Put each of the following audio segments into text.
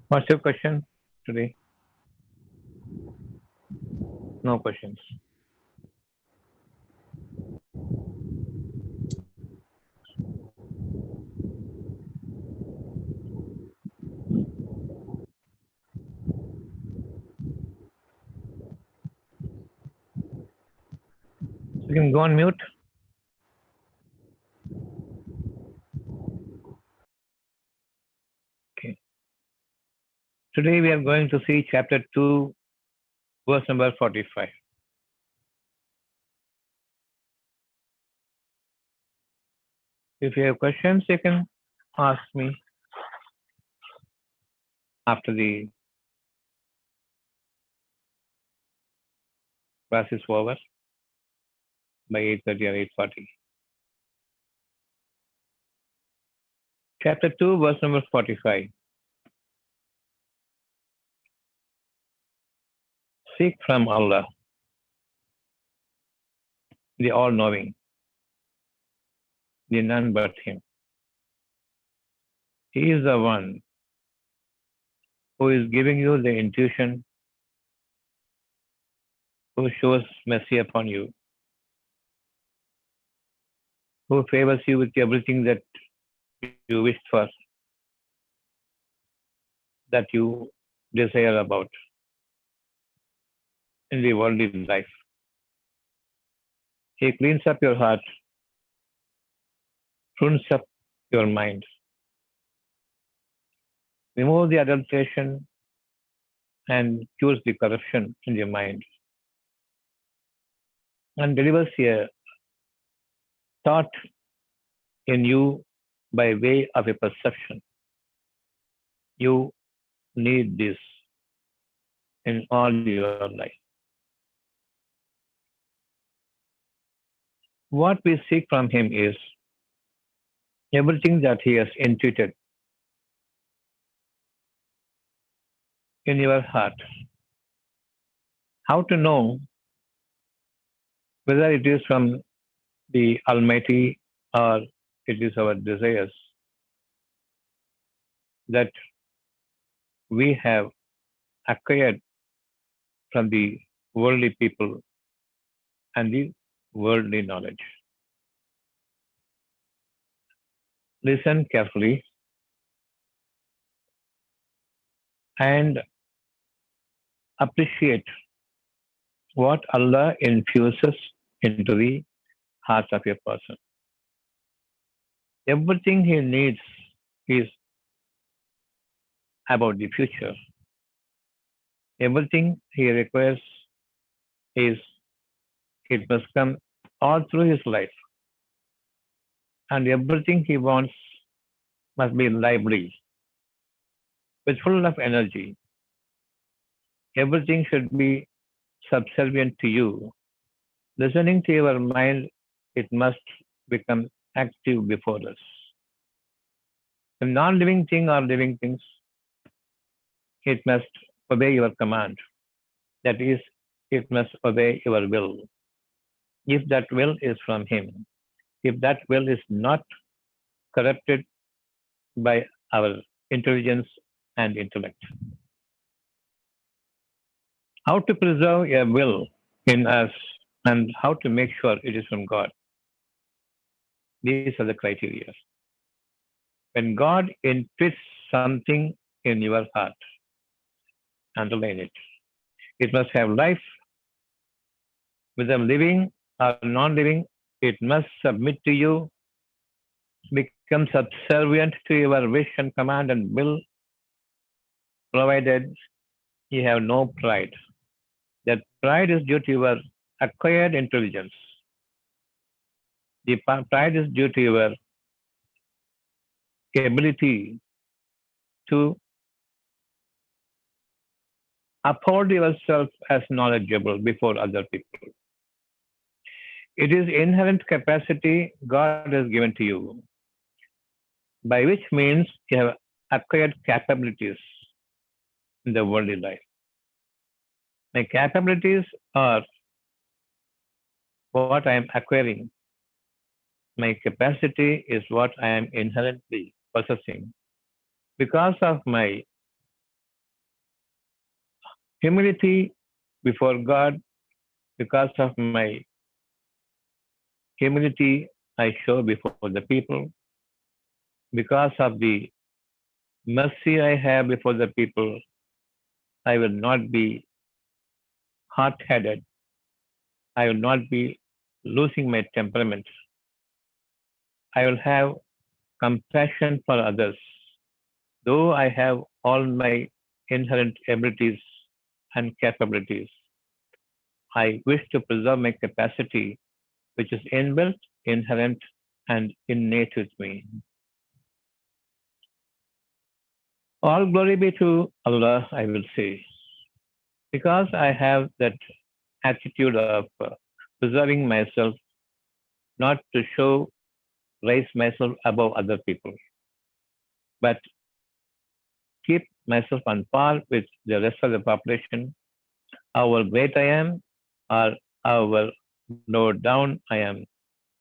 What's your question today? No questions. You can go on mute. Okay. Today we are going to see chapter 2, verse number 45. If you have questions, you can ask me after the class is over by 8:30 or 8:40. Chapter 2, verse number 45. Seek from Allah, the all-knowing, the none but Him. He is the one who is giving you the intuition, who shows mercy upon you, who favors you with everything that you wished for, that you desire about in the worldly life. He cleans up your heart, prunes up your mind, removes the adulteration, and cures the corruption in your mind, and delivers a thought in you by way of a perception. You need this in all your life. What we seek from Him is everything that He has intuited in your heart. How to know whether it is from the Almighty or it is our desires that we have acquired from the worldly people and the worldly knowledge. Listen carefully and appreciate what Allah infuses into the heart of a person. Everything he needs is about the future. Everything he requires is it must come all through his life. And everything he wants must be lively, with full of energy. Everything should be subservient to you. Listening to your mind, it must become active before us. A non-living thing or living things, it must obey your command. That is, it must obey your will. If that will is from Him, if that will is not corrupted by our intelligence and intellect. How to preserve a will in us and how to make sure it is from God. These are the criteria. When God intuits something in your heart, underline it. It must have life. Whether living or non-living, it must submit to you, become subservient to your wish and command and will, provided you have no pride. That pride is due to your acquired intelligence. The pride is due to your ability to uphold yourself as knowledgeable before other people. It is inherent capacity God has given to you, by which means you have acquired capabilities in the worldly life. My capabilities are what I am acquiring. My capacity is what I am inherently possessing because of my Humility before God, because of my humility I show before the people, because of the mercy I have before the people, I will not be hot headed. I will not be losing my temperament. I will have compassion for others. Though I have all my inherent abilities and capabilities, I wish to preserve my capacity, which is inbuilt, inherent, and innate with me. All glory be to Allah, I will say, because I have that attitude of preserving myself, not to show, raise myself above other people, but keep myself on par with the rest of the population, how great I am, or how low down I am,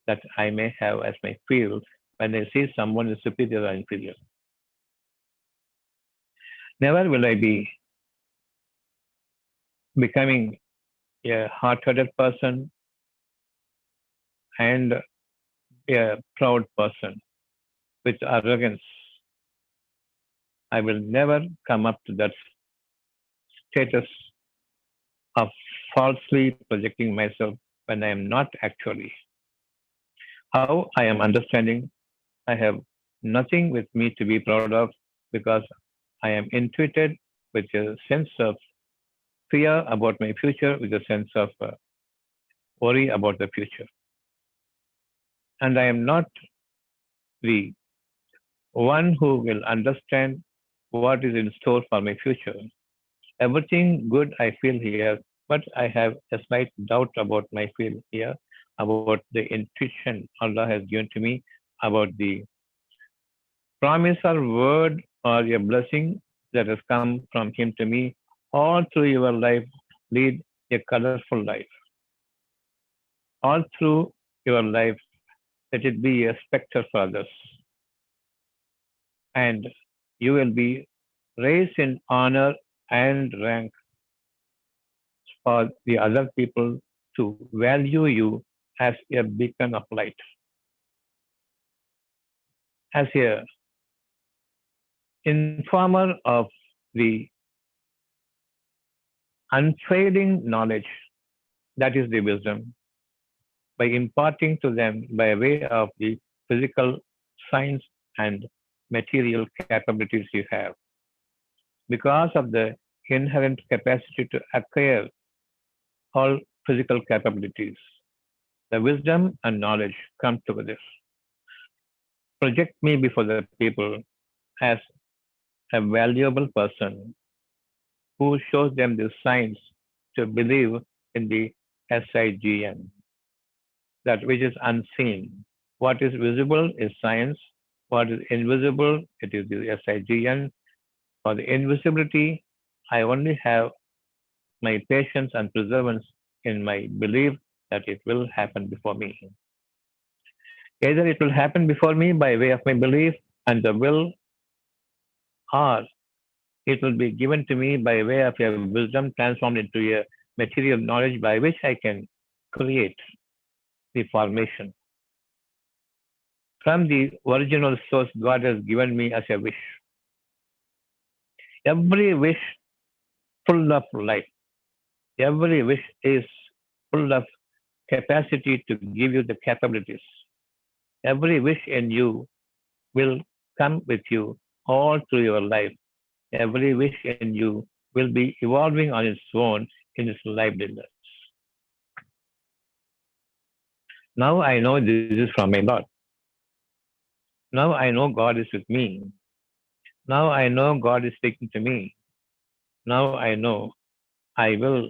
that I may have as my feel when I see someone is superior or inferior. Never will I be becoming a hard-headed person and a proud person with arrogance. I will never come up to that status of falsely projecting myself when I am not actually. How I am understanding, I have nothing with me to be proud of because I am intuited with a sense of fear about my future, with a sense of worry about the future. And I am not the one who will understand what is in store for my future. Everything good I feel here, but I have a slight doubt about my feel here, about the intuition Allah has given to me, about the promise or word or a blessing that has come from Him to me. All through your life, lead a colorful life. All through your life, let it be a spectre for others. And you will be raised in honor and rank for the other people to value you as a beacon of light, as a informer of the unfailing knowledge that is the wisdom, by imparting to them by way of the physical science and material capabilities you have, because of the inherent capacity to acquire all physical capabilities. The wisdom and knowledge come together. Project me before the people as a valuable person who shows them the signs to believe in the SIGN, that which is unseen. What is visible is science. What is invisible, it is the SIGN. For the invisibility, I only have my patience and perseverance in my belief that it will happen before me. Either it will happen before me by way of my belief and the will, or it will be given to me by way of a wisdom transformed into a material knowledge by which I can create the formation. From the original source, God has given me as a wish. Every wish full of life. Every wish is full of capacity to give you the capabilities. Every wish in you will come with you all through your life. Every wish in you will be evolving on its own in its liveliness. Now I know this is from my Lord. Now I know God is with me. Now I know God is speaking to me. Now I know I will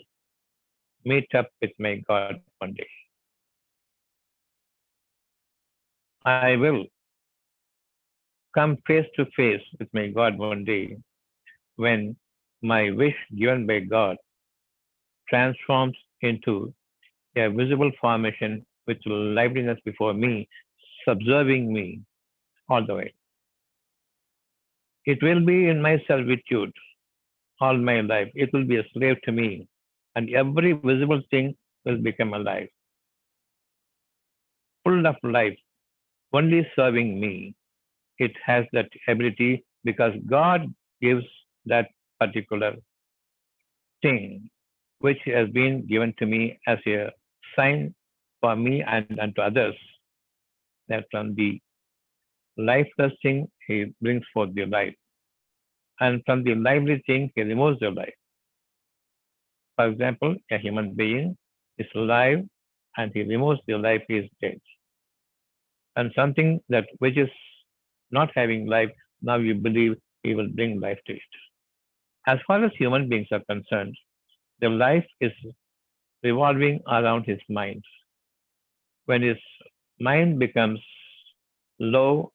meet up with my God one day. I will come face to face with my God one day when my wish given by God transforms into a visible formation with liveliness before me, subserving me all the way. It will be in my servitude all my life. It will be a slave to me, and every visible thing will become alive, full of life, only serving me. It has that ability because God gives that particular thing which has been given to me as a sign for me and unto others, that from the lifeless thing he brings forth the life, and from the lively thing he removes the life. For example, a human being is alive and he removes the life, he is dead. And something that which is not having life, now you believe he will bring life to it. As far as human beings are concerned, their life is revolving around his mind. When his mind becomes low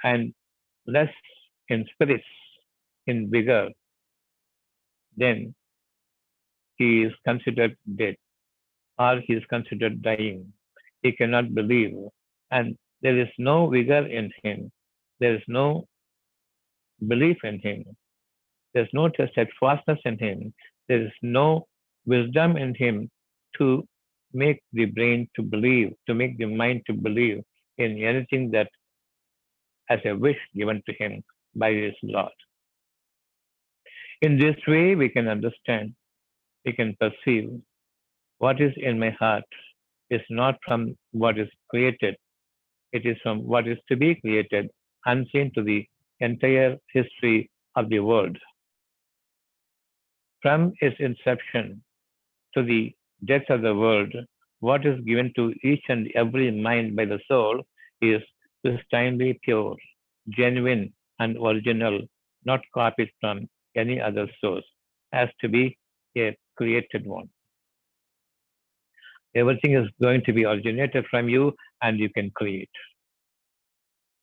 and less in spirits, in vigor, then he is considered dead or he is considered dying. He cannot believe, and there is no vigor in him. There is no belief in him. There is no steadfastness in him. There is no wisdom in him to make the brain to believe, to make the mind to believe in anything that as a wish given to him by his Lord. In this way, we can understand, we can perceive what is in my heart is not from what is created, it is from what is to be created, unseen to the entire history of the world. From its inception to the death of the world, what is given to each and every mind by the soul is pristinely pure, genuine, and original, not copied from any other source, has to be a created one. Everything is going to be originated from you, and you can create.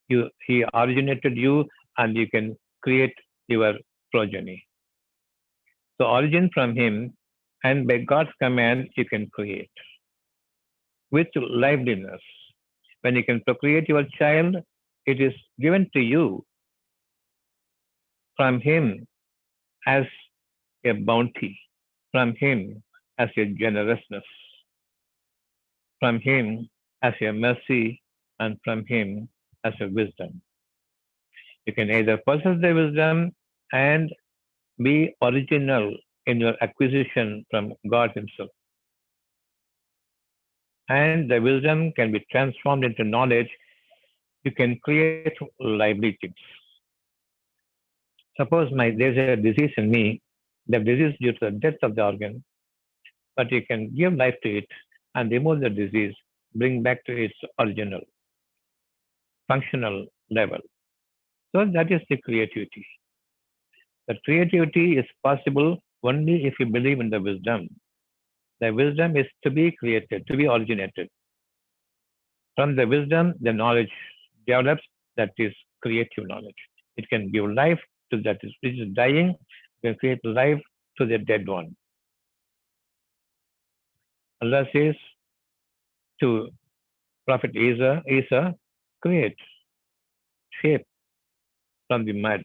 He originated you, and you can create your progeny. So origin from him, and by God's command, you can create with liveliness. When you can procreate your child, it is given to you from him as a bounty, from him as a generousness, from him as a mercy, and from him as a wisdom. You can either possess the wisdom and be original in your acquisition from God Himself. And the wisdom can be transformed into knowledge. You can create lively things. Suppose there's a disease in me, the disease due to the death of the organ, but you can give life to it and remove the disease, bring back to its original, functional level. So that is the creativity. The creativity is possible only if you believe in the wisdom. The wisdom is to be created, to be originated. From the wisdom, the knowledge develops, that is creative knowledge. It can give life to that which is dying, it can create life to the dead one. Allah says to Prophet Isa, create, shape from the mud,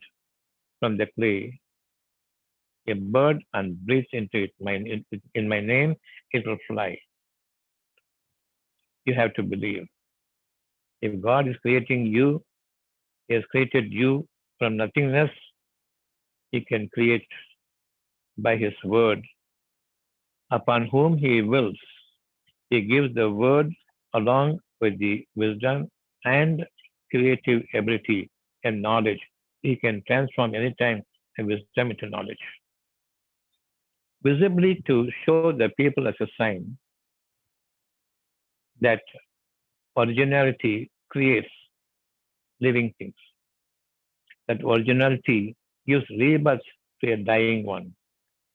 from the clay, a bird and breathe into it. In my name, it will fly. You have to believe. If God is creating you, He has created you from nothingness, He can create by His word. Upon whom He wills, He gives the word along with the wisdom and creative ability and knowledge. He can transform anytime the wisdom into knowledge. Visibly to show the people as a sign that originality creates living things. That originality gives rebirth to a dying one.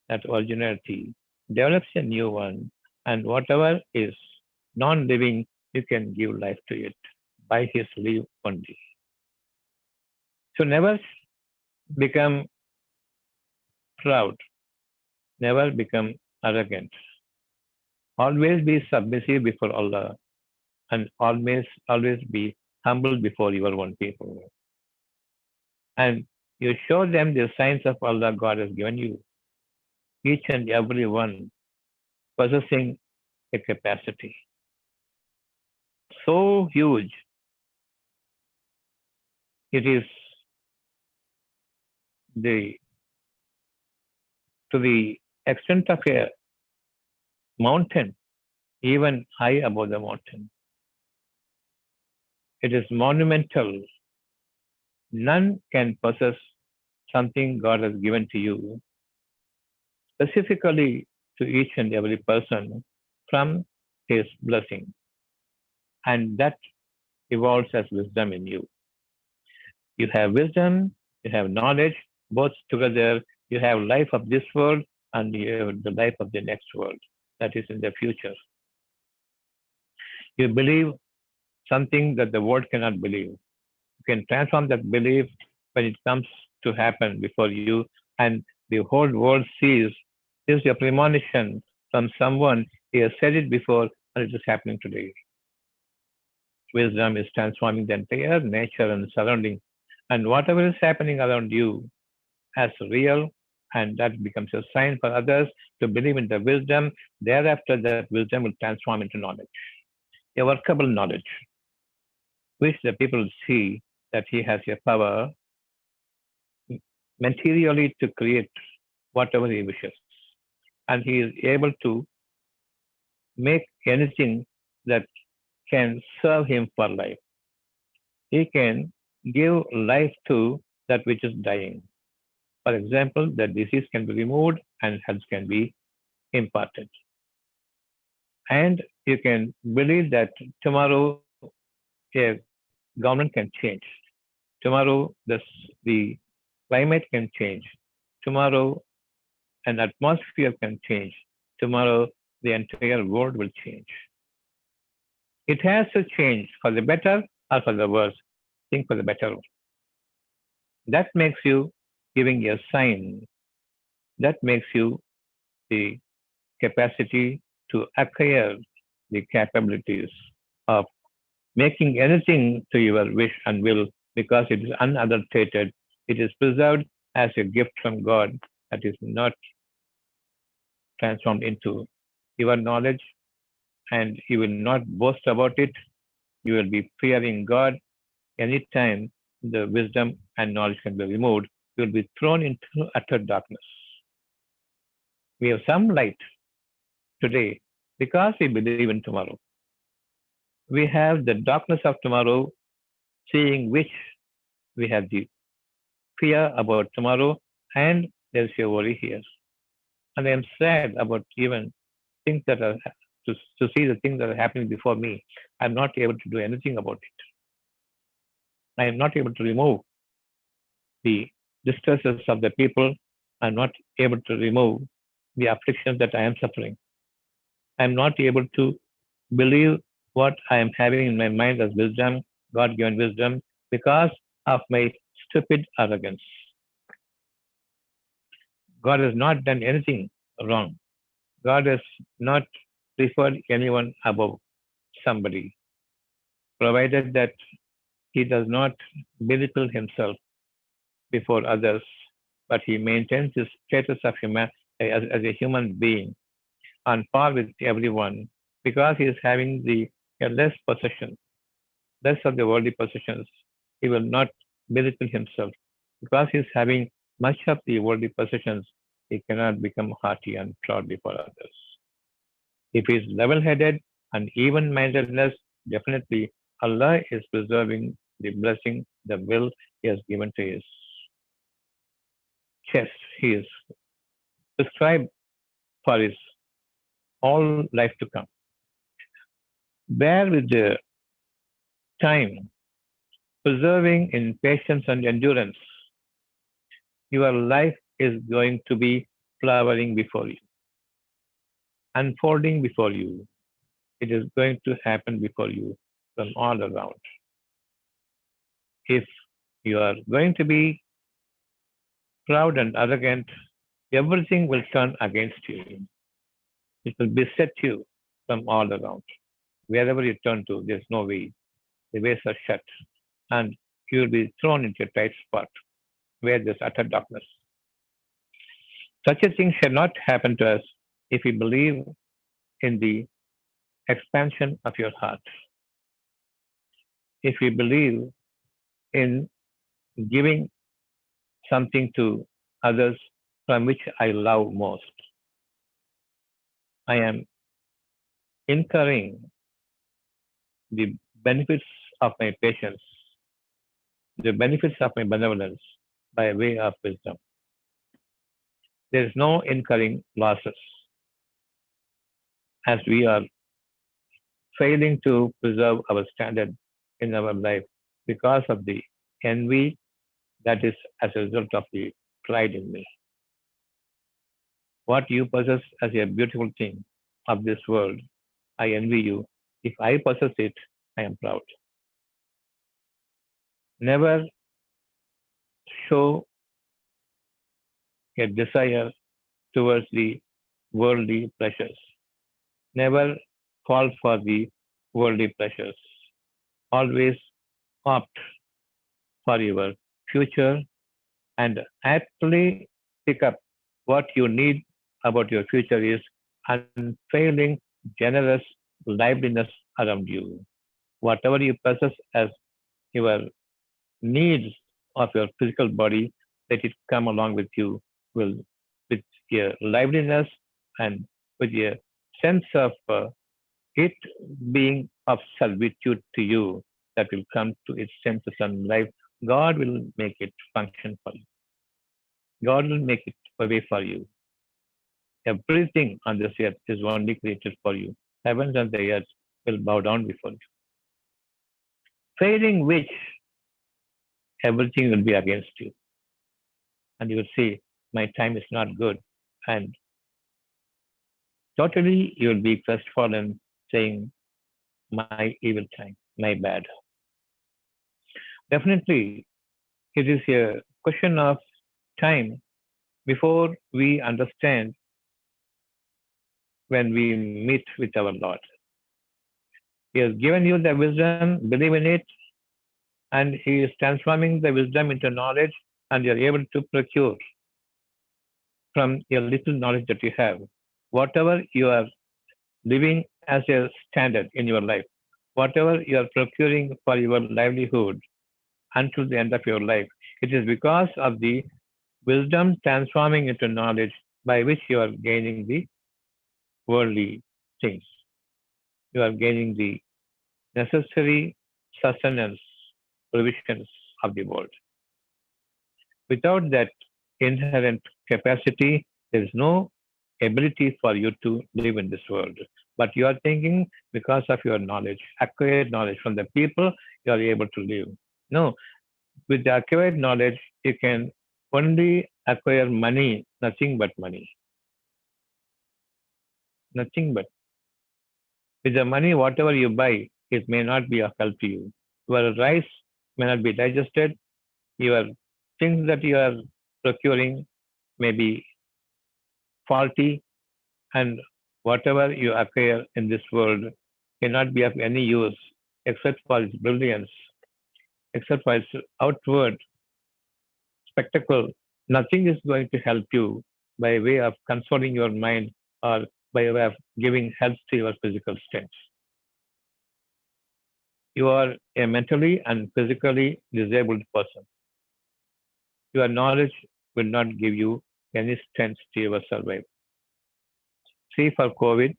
That originality develops a new one, and whatever is non living, you can give life to it by His leave only. So never become proud, never become arrogant. Always be submissive before Allah, and always be humble before your own people. And You show them the signs of Allah God has given you, each and every one possessing a capacity so huge it is the to the extent of a mountain, even high above the mountain. It is monumental. None can possess something God has given to you, specifically to each and every person from His blessing. And that evolves as wisdom in you. You have wisdom, you have knowledge, both together. You have life of this world and you have the life of the next world that is in the future. You believe something that the world cannot believe. You can transform that belief when it comes to happen before you, and the whole world sees this is a premonition from someone. He has said it before, and it is happening today. Wisdom is transforming the entire nature and surrounding, and whatever is happening around you as real, and that becomes a sign for others to believe in the wisdom. Thereafter, that wisdom will transform into knowledge, a workable knowledge, which the people see that he has a power materially to create whatever he wishes. And he is able to make anything that can serve him for life. He can give life to that which is dying. For example, the disease can be removed and health can be imparted. And you can believe that tomorrow a government can change. Tomorrow the climate can change. Tomorrow an atmosphere can change. Tomorrow the entire world will change. It has to change for the better or for the worse. Think for the better. That makes you giving a sign. That makes you the capacity to acquire the capabilities of making anything to your wish and will because it is unadulterated. It is preserved as a gift from God that is not transformed into your knowledge, and you will not boast about it. You will be fearing God. Anytime the wisdom and knowledge can be removed, you will be thrown into utter darkness. We have some light today because we believe in tomorrow. We have the darkness of tomorrow, seeing which we have the fear about tomorrow, and there's a worry here. And I am sad about even things that are to see the things that are happening before me. I'm not able to do anything about it. I am not able to remove the distresses of the people. I'm not able to remove the afflictions that I am suffering. I'm not able to believe what I am having in my mind as wisdom, God given wisdom, because of my stupid arrogance. God has not done anything wrong. God has not preferred anyone above somebody, provided that he does not belittle himself before others, but he maintains his status of as a human being on par with everyone because he is having the less possession, less of the worldly possessions. He will not belittle himself because he is having much of the worldly possessions. He cannot become haughty and proud before others. If he is level headed and even mindedness, definitely Allah is preserving the blessing, the will He has given to His chest. He is prescribed for His all life to come. Bear with the time, preserving in patience and endurance. Your life is going to be flowering before you, unfolding before you. It is going to happen before you from all around. If you are going to be proud and arrogant, everything will turn against you. It will beset you from all around. Wherever you turn to, there's no way. The ways are shut. And you will be thrown into a tight spot. where there's utter darkness. Such a thing shall not happen to us if we believe in the expansion of your heart, if we believe in giving something to others from which I love most. I am incurring the benefits of my patience, the benefits of my benevolence by way of wisdom. There is no incurring losses as we are failing to preserve our standard in our life because of the envy that is as a result of the pride in me. What you possess as a beautiful thing of this world, I envy you. If I possess it, I am proud. Never show a desire towards the worldly pleasures. Never fall for the worldly pleasures. Always opt for your future and aptly pick up what you need about your future is unfailing, generous liveliness around you. Whatever you possess as your needs of your physical body, let it come along with you will with your liveliness and with your sense of it being of servitude to you that will come to its senses and life. God will make it function for you. God will make it a way for you. Everything on this earth is only created for you. Heavens and the earth will bow down before you. Failing which, everything will be against you. And you will say, my time is not good. And totally you will be crestfallen, saying, my evil time, my bad. Definitely, it is a question of time before we understand when we meet with our Lord. He has given you the wisdom, believe in it, and He is transforming the wisdom into knowledge, and you are able to procure from your little knowledge that you have. Whatever you are living as a standard in your life, whatever you are procuring for your livelihood until the end of your life, it is because of the wisdom transforming into knowledge by which you are gaining the worldly things. You are gaining the necessary sustenance, provisions of the world. Without that inherent capacity, there is no ability for you to live in this world. But you are thinking because of your knowledge, acquired knowledge from the people, you are able to live. No, with the acquired knowledge, you can only acquire money, nothing but money. Nothing but. With the money, whatever you buy, it may not be of help to you. Your rice may not be digested. Your things that you are procuring may be faulty, and whatever you acquire in this world cannot be of any use except for its brilliance, except for its outward spectacle. Nothing is going to help you by way of consoling your mind or by way of giving health to your physical strength. You are a mentally and physically disabled person. Your knowledge will not give you any strength to your survival. See, for COVID,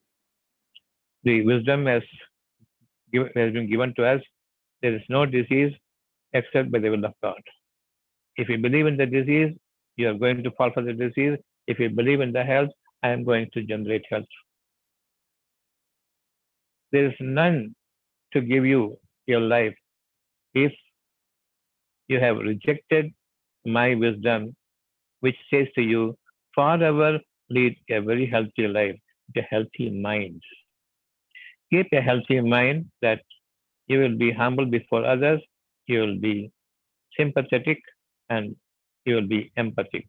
the wisdom has been given to us. There is no disease except by the will of God. If you believe in the disease, you are going to fall for the disease. If you believe in the health, I am going to generate health. There is none to give you your life if you have rejected my wisdom, which says to you, forever lead a very healthy life, a healthy mind. Keep a healthy mind that you will be humble before others, you will be sympathetic, and you will be empathic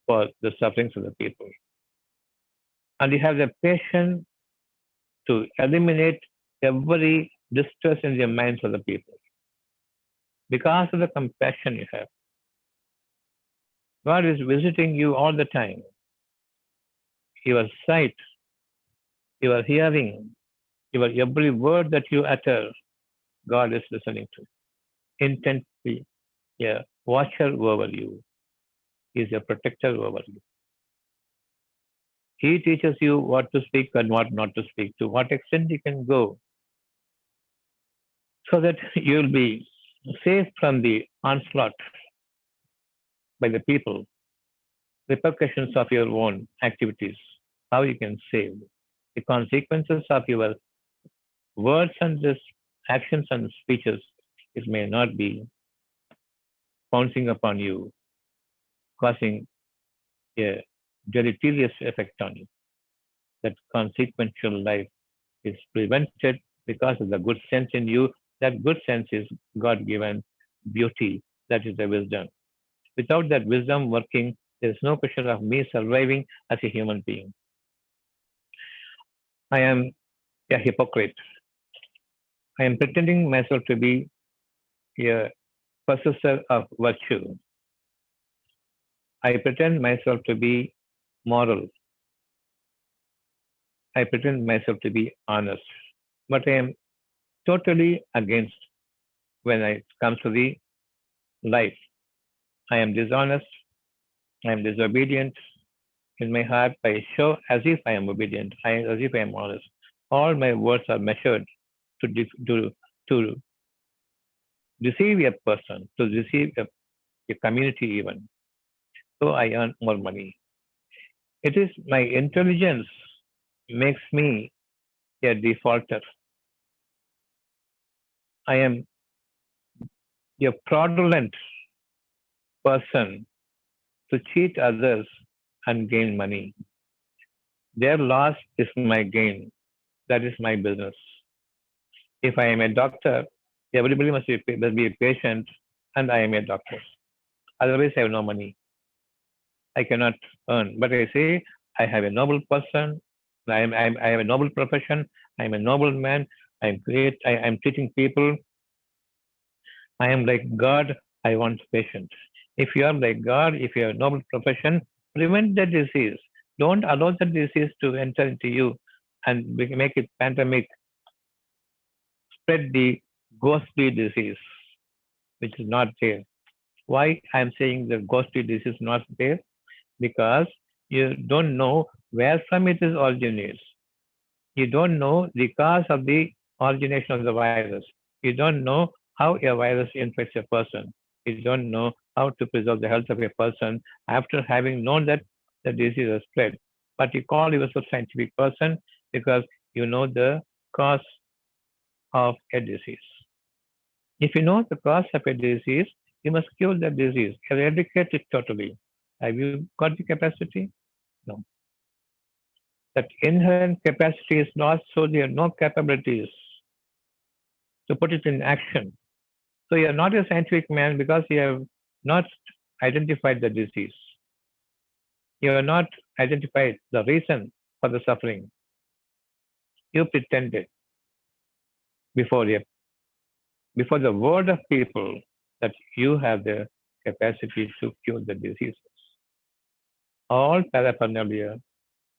for the sufferings of the people. And you have the patience to eliminate every distress in the minds of the people because of the compassion you have. God is visiting you all the time. Your sight, your hearing, your every word that you utter, God is listening to. Intently, a watcher over you. He is a protector over you. He teaches you what to speak and what not to speak, to what extent you can go, so that you will be safe from the onslaught by the people, repercussions of your own activities, how you can save. The consequences of your words and this actions and speeches, it may not be pouncing upon you, causing a deleterious effect on you. That consequential life is prevented because of the good sense in you. That good sense is God given beauty. That is the wisdom. Without that wisdom working, there is no question of me surviving as a human being. I am a hypocrite. I am pretending myself to be a possessor of virtue. I pretend myself to be moral. I pretend myself to be honest. But I am totally against when it comes to the life. I am dishonest. I am disobedient. In my heart, I show as if I am obedient, as if I am honest. All my words are measured to, to deceive a person, to deceive a community even. So I earn more money. It is my intelligence makes me a defaulter. I am a fraudulent person to cheat others and gain money. Their loss is my gain. That is my business. If I am a doctor, everybody must be a patient, and I am a doctor. Otherwise, I have no money. I cannot earn. But I say, I have a noble person. I have a noble profession. I am a noble man. I am great. I am treating people. I am like God. I want patience. If you are like God, if you have a noble profession, prevent the disease. Don't allow the disease to enter into you and make it pandemic, spread the ghostly disease, which is not there. Why I'm saying the ghostly disease is not there? Because you don't know where from it is originates. You don't know the cause of the origination of the virus. You don't know how a virus infects a person. You don't know how to preserve the health of a person after having known that the disease has spread. But you call yourself a scientific person because you know the cause of a disease. If you know the cause of a disease, you must cure the disease, eradicate it totally. Have you got the capacity? No. That inherent capacity is lost, so there are no capabilities to put it in action. So you are not a scientific man because you have not identified the disease. You have not identified the reason for the suffering. You pretended before you, before the world of people that you have the capacity to cure the diseases. All paraphernalia,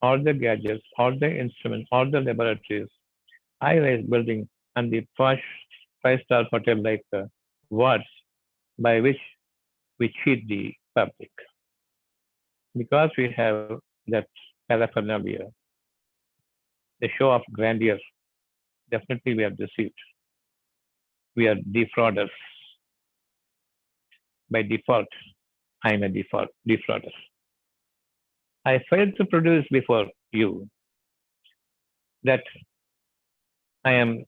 all the gadgets, all the instruments, all the laboratories, high-rise building, and the posh five-star hotel like words by which we cheat the public. Because we have that paraphernalia, the show of grandeur, definitely we are deceived. We are defrauders. By default, I am a defrauder. I failed to produce before you that I am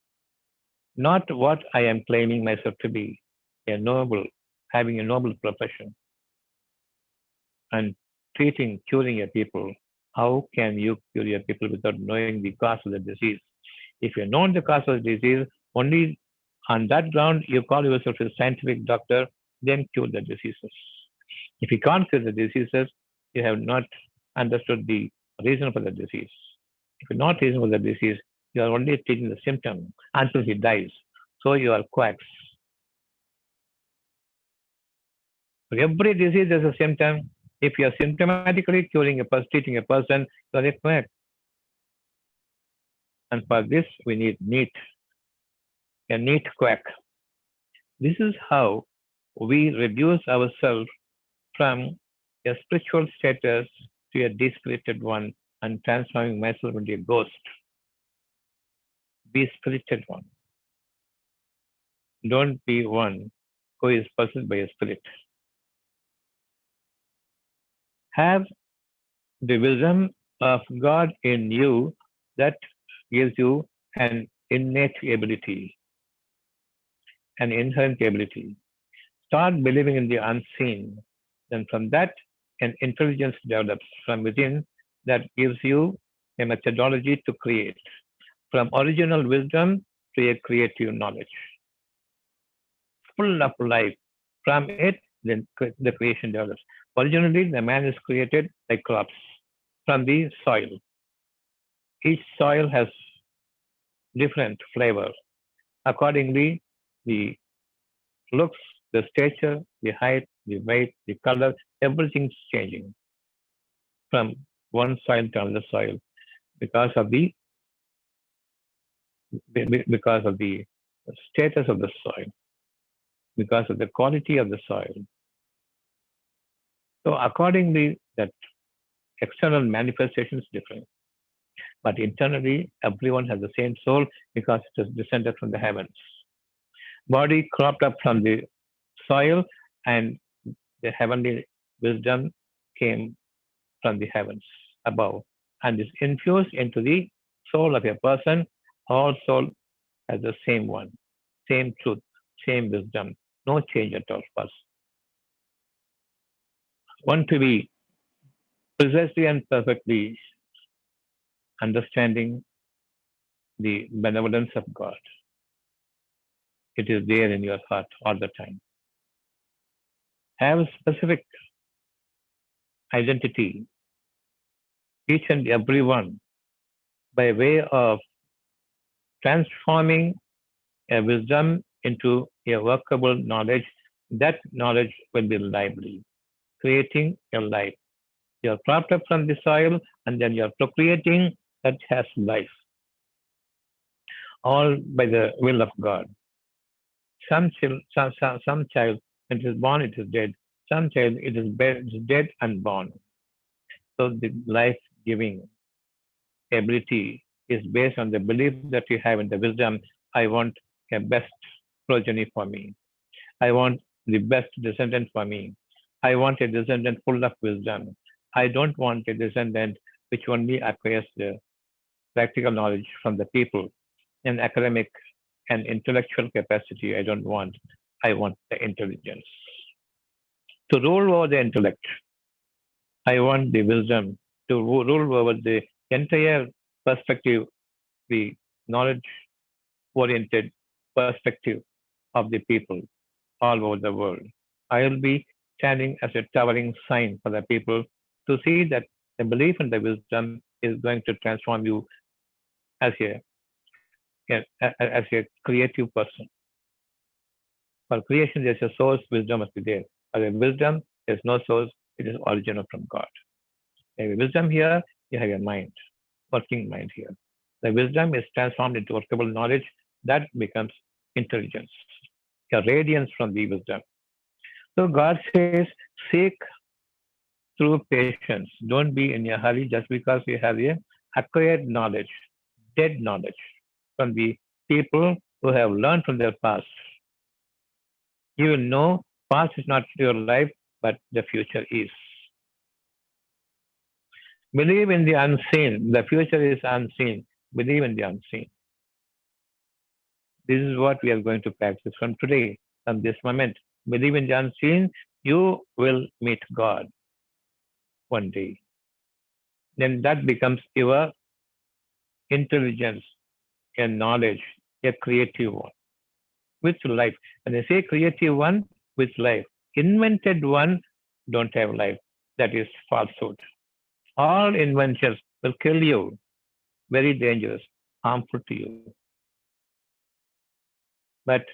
not what I am claiming myself to be, a noble, having a noble profession and treating, curing a people. How can you cure your people without knowing the cause of the disease? If you know the cause of the disease, only on that ground you call yourself a scientific doctor, then cure the diseases. If you can't cure the diseases, you have not understood the reason for the disease. If you're not reason for the disease, you are only treating the symptom until he dies. So you are quacks. For every disease, there's a symptom. If you are symptomatically treating a person, you are a quack. And for this, we need a neat quack. This is how we reduce ourselves from a spiritual status to a de-spirited one and transforming myself into a ghost. Be spirited one. Don't be one who is possessed by a spirit. Have the wisdom of God in you that gives you an innate ability, an inherent ability. Start believing in the unseen. Then from that, an intelligence develops from within that gives you a methodology to create. From original wisdom to a creative knowledge, full of life. From it, then the creation develops. Originally, the man is created like crops from the soil. Each soil has different flavor. Accordingly, the looks, the stature, the height, the weight, the color, everything's changing from one soil to another soil because of the because of the status of the soil, because of the quality of the soil. So accordingly, that external manifestation is different. But internally, everyone has the same soul because it is descended from the heavens. Body cropped up from the soil, and the heavenly wisdom came from the heavens above and is infused into the soul of a person. All soul has the same one, same truth, same wisdom, no change at all for us. One to be precisely and perfectly understanding the benevolence of God. It is there in your heart all the time. Have a specific identity, each and every one, by way of transforming a wisdom into a workable knowledge. That knowledge will be lively, creating a life. You're cropped up from the soil and then you're procreating that has life, all by the will of God. Some child, when it is born, it is dead. Some child, it is dead and born. So the life giving ability is based on the belief that you have in the wisdom. I want a best progeny for me. I want the best descendant for me. I want a descendant full of wisdom. I don't want a descendant which only acquires the practical knowledge from the people and academic and intellectual capacity. I don't want. I want the intelligence. To rule over the intellect, I want the wisdom to rule over the entire perspective, the knowledge oriented perspective of the people all over the world. I will be standing as a towering sign for the people to see that the belief in the wisdom is going to transform you as as a creative person. For creation, there's a source, wisdom must be there. For the wisdom, there's no source, it is original from God. You have a wisdom here, you have a mind, working mind here. The wisdom is transformed into workable knowledge that becomes intelligence, a radiance from the wisdom. So God says, seek through patience. Don't be in a hurry just because you have a acquired knowledge, dead knowledge from the people who have learned from their past. You will know past is not your life, but the future is. Believe in the unseen. The future is unseen. Believe in the unseen. This is what we are going to practice from today, from this moment. Believe in the unseen. You will meet God one day. Then that becomes your intelligence, a knowledge, a creative one with life. When I say creative one with life, invented one don't have life. That is falsehood. All inventions will kill you. Very dangerous, harmful to you. But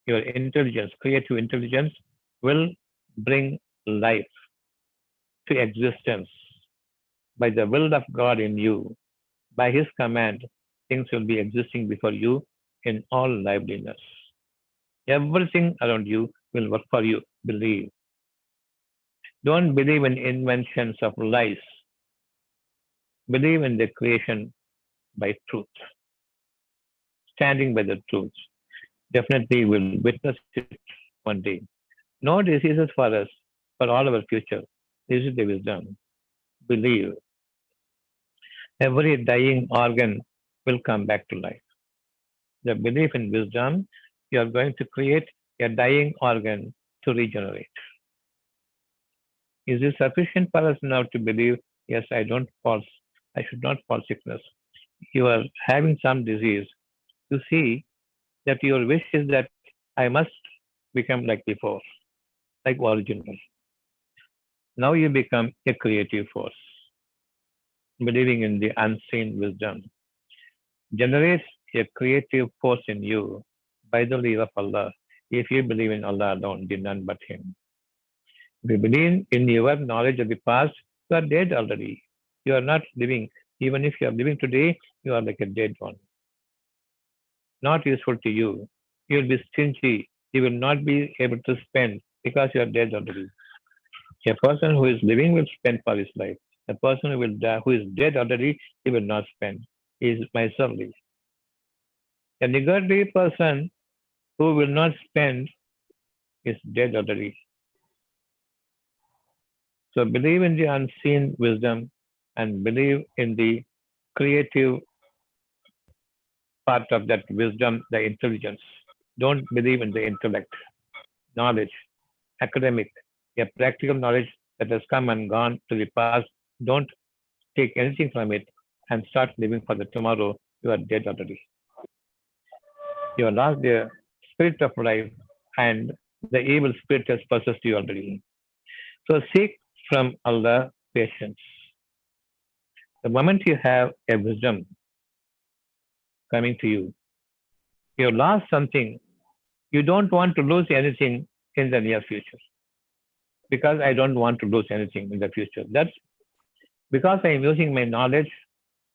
your intelligence, creative intelligence, will bring life. to existence by the will of God in you. By His command, things will be existing before you in all liveliness. Everything around you will work for you. Believe. Don't believe in inventions of lies. Believe in the creation by truth. Standing by the truth. Definitely will witness it one day. No diseases for us, for all our future. This is the wisdom. Believe. Every dying organ will come back to life. The belief in wisdom, you are going to create a dying organ to regenerate. Is it sufficient for us now to believe, yes, I should not fall sickness. You are having some disease. You see that your wish is that I must become like before, like original. Now you become a creative force, believing in the unseen wisdom. Generates a creative force in you by the leave of Allah. If you believe in Allah alone, the none but Him. If you believe in your knowledge of the past, you are dead already. You are not living. Even if you are living today, you are like a dead one. Not useful to you. You will be stingy. You will not be able to spend because you are dead already. A person who is living will spend for his life. A person who will die, who is dead already, he will not spend. He is miserly. A niggardly person who will not spend is dead already. So believe in the unseen wisdom and believe in the creative part of that wisdom, the intelligence. Don't believe in the intellect, knowledge, academic, a practical knowledge that has come and gone to the past. Don't take anything from it and start living for the tomorrow. You are dead already. You have lost the spirit of life and the evil spirit has possessed you already. So seek from Allah patience. The moment you have a wisdom coming to you, you have lost something. You don't want to lose anything in the near future because I don't want to lose anything in the future. That's because I am using my knowledge,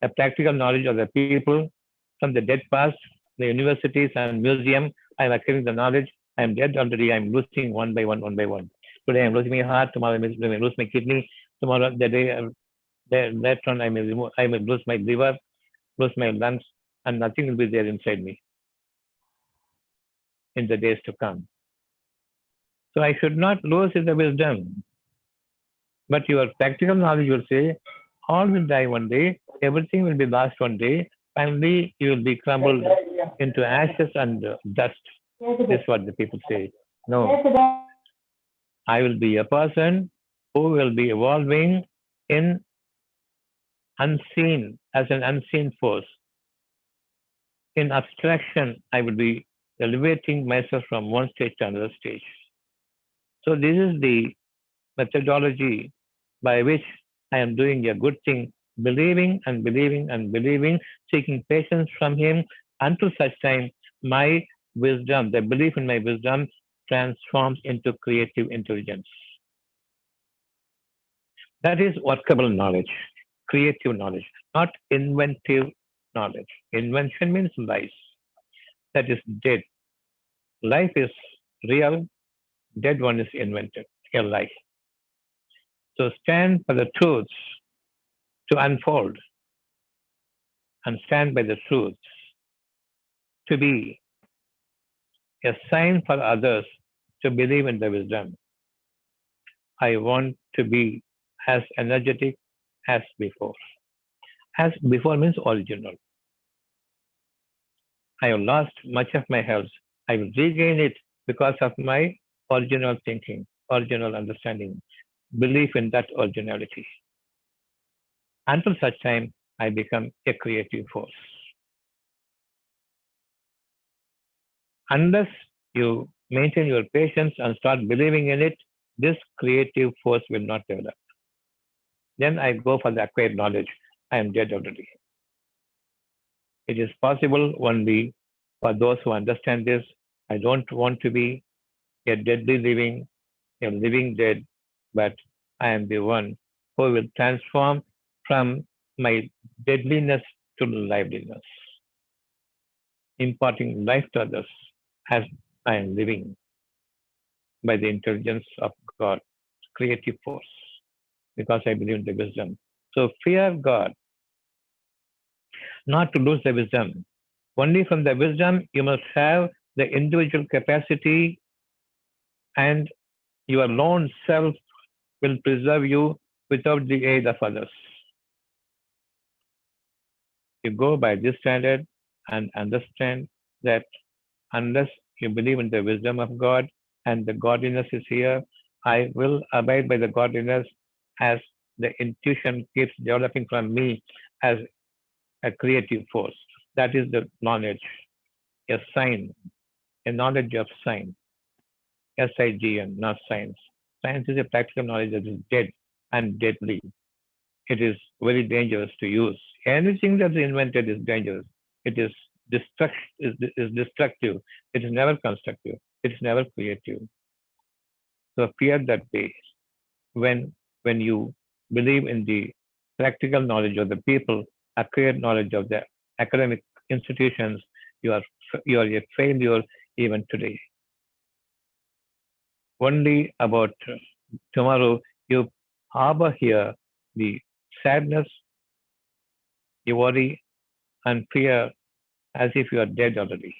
the practical knowledge of the people from the dead past, the universities and museum. I am acquiring the knowledge. I am dead already. I am losing one by one, one by one. Today I am losing my heart. Tomorrow I may lose my kidney. Tomorrow, the day later on, I may lose my liver, lose my lungs, and nothing will be there inside me in the days to come. So I should not lose in the wisdom. But your practical knowledge will say, all will die one day, everything will be lost one day, finally you will be crumbled into ashes and dust. This is what the people say. No, I will be a person who will be evolving in unseen, as an unseen force. In abstraction, I will be elevating myself from one stage to another stage. So this is the methodology by which I am doing a good thing, believing and believing and believing, seeking patience from Him until such time my wisdom, the belief in my wisdom, transforms into creative intelligence. That is workable knowledge, creative knowledge, not inventive knowledge. Invention means lies. That is dead. Life is real, dead one is invented, a lie. So stand for the truths to unfold and stand by the truths to be a sign for others to believe in the wisdom. I want to be as energetic as before. As before means original. I have lost much of my health. I will regain it because of my original thinking, original understanding, belief in that originality. Until such time, I become a creative force. Unless you maintain your patience and start believing in it, this creative force will not develop. Then I go for the acquired knowledge. I am dead already. It is possible only for those who understand this. I don't want to be a deadly living, a living dead, but I am the one who will transform from my deadliness to liveliness, imparting life to others as I am living by the intelligence of God, creative force, because I believe in the wisdom. So fear God, not to lose the wisdom. Only from the wisdom you must have the individual capacity, and your lone self will preserve you without the aid of others. You go by this standard and understand that unless you believe in the wisdom of God and the godliness is here, I will abide by the godliness as the intuition keeps developing from me as a creative force. That is the knowledge, a sign, a knowledge of sign, SIGN, not science. Science is a practical knowledge that is dead and deadly. It is very dangerous to use. Anything that's invented is dangerous. It is is destructive. It is never constructive. It is never creative. So fear that day when when you believe in the practical knowledge of the people, accurate knowledge of the academic institutions, you are a failure even today. Only about tomorrow you harbor here the sadness, you worry, and fear as if you are dead already.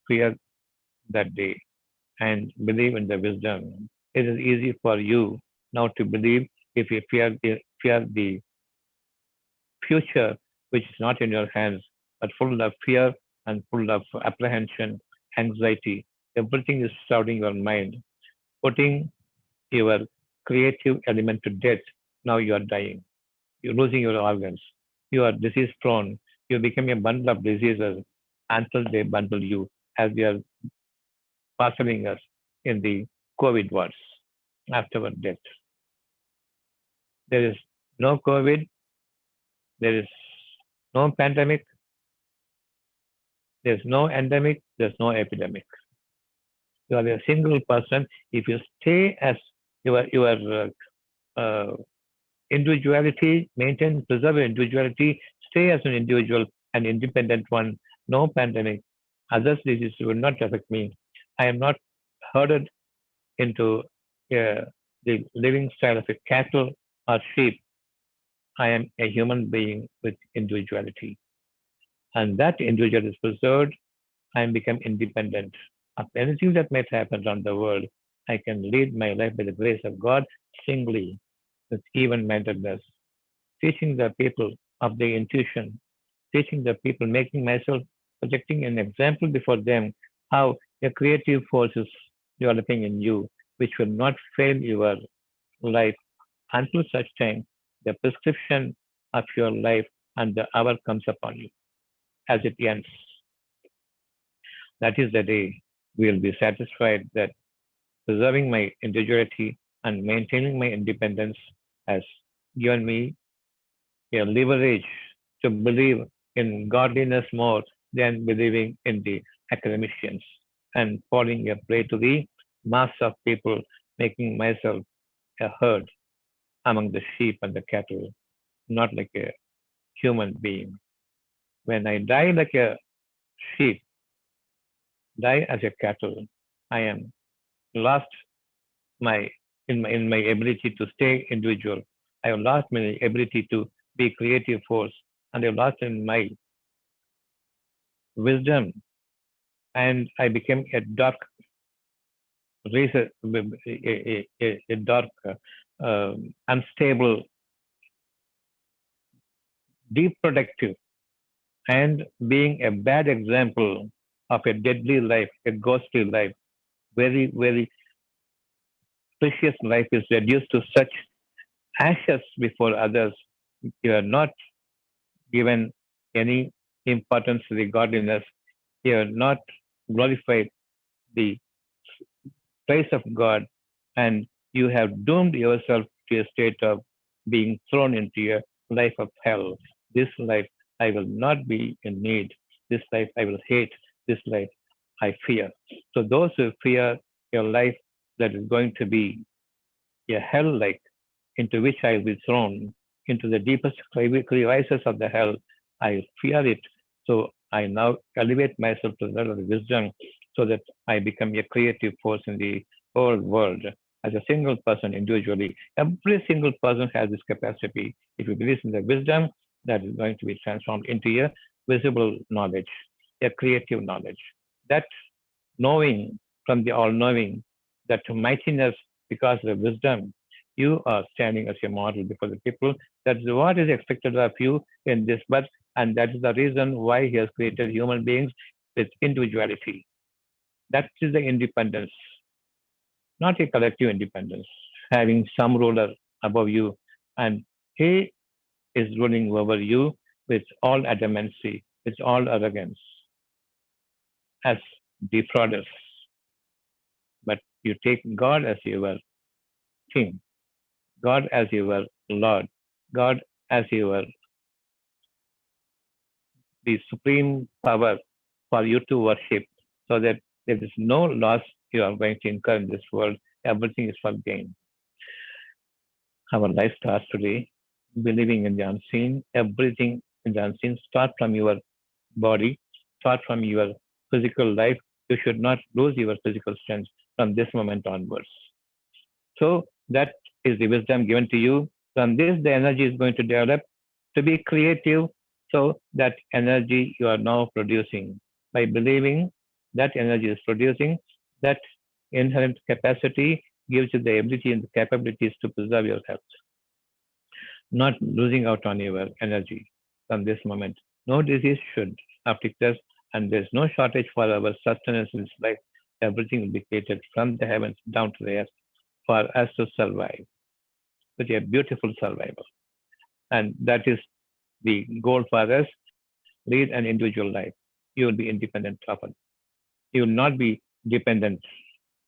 Fear that day and believe in the wisdom. It is easy for you now to believe if you fear the future, which is not in your hands, but full of fear and full of apprehension, anxiety. Everything is shrouding your mind, putting your creative element to death. Now you are dying. You're losing your organs. You are disease prone. You become a bundle of diseases until they bundle you as they are parceling us in the COVID wards after our death. There is no COVID, there is no pandemic, there's no endemic, there's no epidemic. You are a single person. If you stay as your individuality, maintain, preserve your individuality, stay as an individual, an independent one, no pandemic, others' disease will not affect me. I am not herded into the living style of a cattle or sheep. I am a human being with individuality. And that individual is preserved. I become independent of anything that might happen around the world. I can lead my life by the grace of God singly with even mindedness, teaching the people of the intuition, teaching the people, making myself, projecting an example before them how a creative force is developing in you, which will not fail your life until such time the prescription of your life and the hour comes upon you. As it ends, that is the day we will be satisfied that preserving my individuality and maintaining my independence has given me a leverage to believe in godliness more than believing in the academicians and falling a prey to the mass of people, making myself a herd among the sheep and the cattle, not like a human being. When I die like a sheep, die as a cattle, I am lost my in my ability to stay individual. I have lost my ability to be creative force, and I have lost in my wisdom, and I became a dark racer, a dark, unstable, deep productive, and being a bad example of a deadly life, a ghostly life. Very, very precious life is reduced to such ashes before others. You are not given any importance to the godliness. You are not glorified the praise of God, and you have doomed yourself to a state of being thrown into a life of hell. This life I will not be in need. This life I will hate. This life I fear. So those who fear a life that is going to be a hell like into which I will be thrown, into the deepest crevices of the hell. I fear it. So I now elevate myself to the level of wisdom so that I become a creative force in the whole world as a single person individually. Every single person has this capacity. If you believe in the wisdom, that is going to be transformed into a visible knowledge, a creative knowledge. That knowing from the all knowing, that mightiness because of wisdom, you are standing as a model before the people. That's what is expected of you in this birth, and that is the reason why He has created human beings with individuality. That is the independence, not a collective independence, having some ruler above you, and He is ruling over you with all adamancy, with all arrogance, as defrauders. But you take God as your king, God as your Lord, God as your the supreme power for you to worship, so that there is no loss you are going to incur in this world. Everything is for gain. Our life starts today, believing in the unseen. Everything in the unseen. Start from your body, start from your physical life. You should not lose your physical strength from this moment onwards. So that is the wisdom given to you. From this, the energy is going to develop to be creative. So that energy you are now producing by believing that energy is producing, that inherent capacity gives you the ability and the capabilities to preserve your health, not losing out on your energy from this moment. No disease should afflict us, and there's no shortage for our sustenance in this life. Everything will be created from the heavens down to the earth for us to survive with a beautiful survival. And that is the goal for us. Lead an individual life. You will be independent of it. You will not be dependent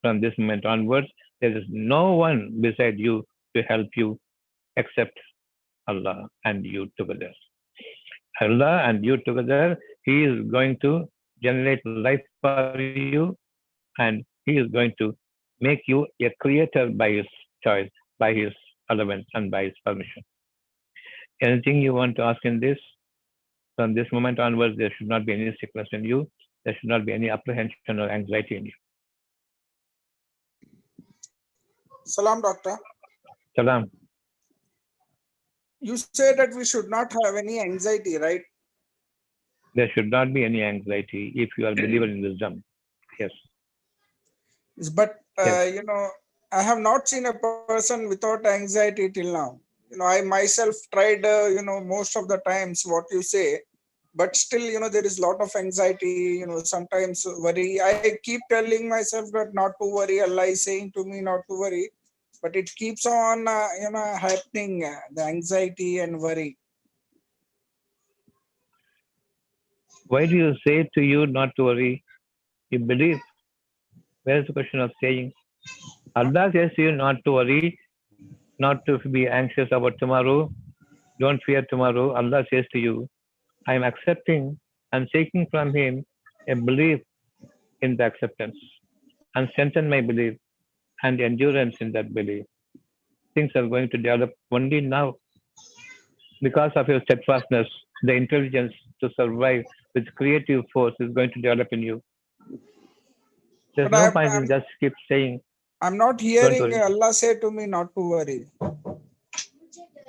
from this moment onwards. There is no one beside you to help you except Allah and you together. Allah and you together, He is going to generate life for you, and He is going to make you a creator by His choice, by His allowance, and by His permission. Anything you want to ask in this? From this moment onwards, there should not be any sickness in you. There should not be any apprehension or anxiety in you. Salam, doctor. Salam. You say that we should not have any anxiety, right? There should not be any anxiety if you are a believer in wisdom. Yes. But, Yes. I have not seen a person without anxiety till now. I myself tried, most of the times what you say, but still, there is a lot of anxiety, sometimes worry. I keep telling myself that not to worry. Allah is saying to me not to worry, but it keeps on, happening, the anxiety and worry. Why do you say to you not to worry? You believe. Where is the question of saying? Allah says to you not to worry, not to be anxious about tomorrow. Don't fear tomorrow. Allah says to you, I am accepting and taking from Him a belief in the acceptance and strengthen my belief and endurance in that belief. Things are going to develop only now because of your steadfastness. The intelligence to survive with creative force is going to develop in you. There's But no I'm, point in I'm, just keep saying, I'm not don't hearing worry. Allah say to me not to worry.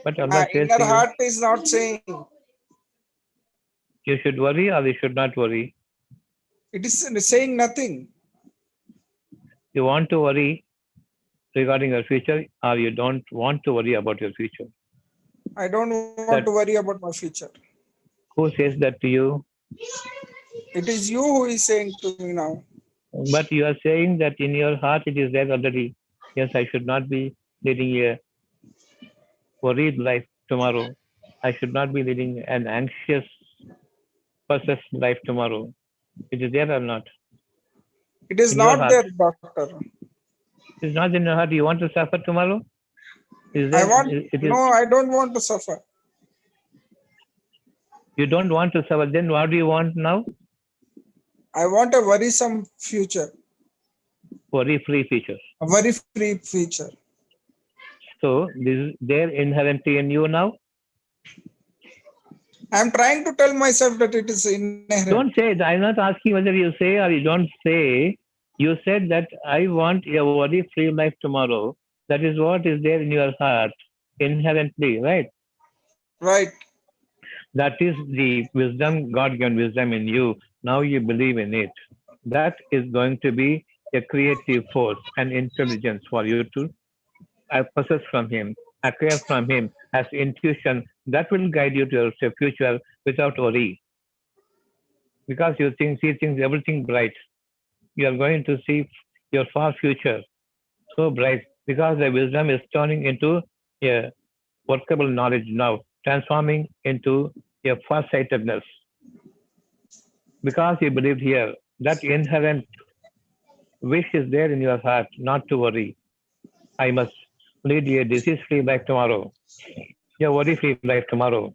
But My Allah says inner to you, heart is not saying. you should worry or you should not worry. It is saying nothing. You want to worry regarding your future or you don't want to worry about your future. I don't want to That worry about my future. who says that to you? It is you who is saying to me now. But you are saying that in your heart it is there already. Yes, I should not be leading a worried life tomorrow. I should not be leading an anxious, possessed life tomorrow. It is there or not? It is In your not heart. there, doctor. It is not in your heart. You want to suffer tomorrow? Is I there? want, It no, is. I don't want to suffer. You don't want to suffer. Then what do you want now? I want a Worry-free future. worry-free future. So this is there inherently in you now. I'm trying to tell myself that it is inherent. Don't say it. I'm not asking whether you say or you don't say. You said that I want a worry-free life tomorrow. That is what is there in your heart inherently, right? Right. That is the wisdom, God-given wisdom in you. Now you believe in it. That is going to be a creative force and intelligence for you to possess from Him, acquire from Him as intuition that will guide you to your future without worry. Because you see things, everything bright. You are going to see your far future so bright because the wisdom is turning into a workable knowledge now, transforming into a farsightedness. Because you believed here, that inherent wish is there in your heart not to worry. I must lead a disease free life tomorrow, a worry free life tomorrow.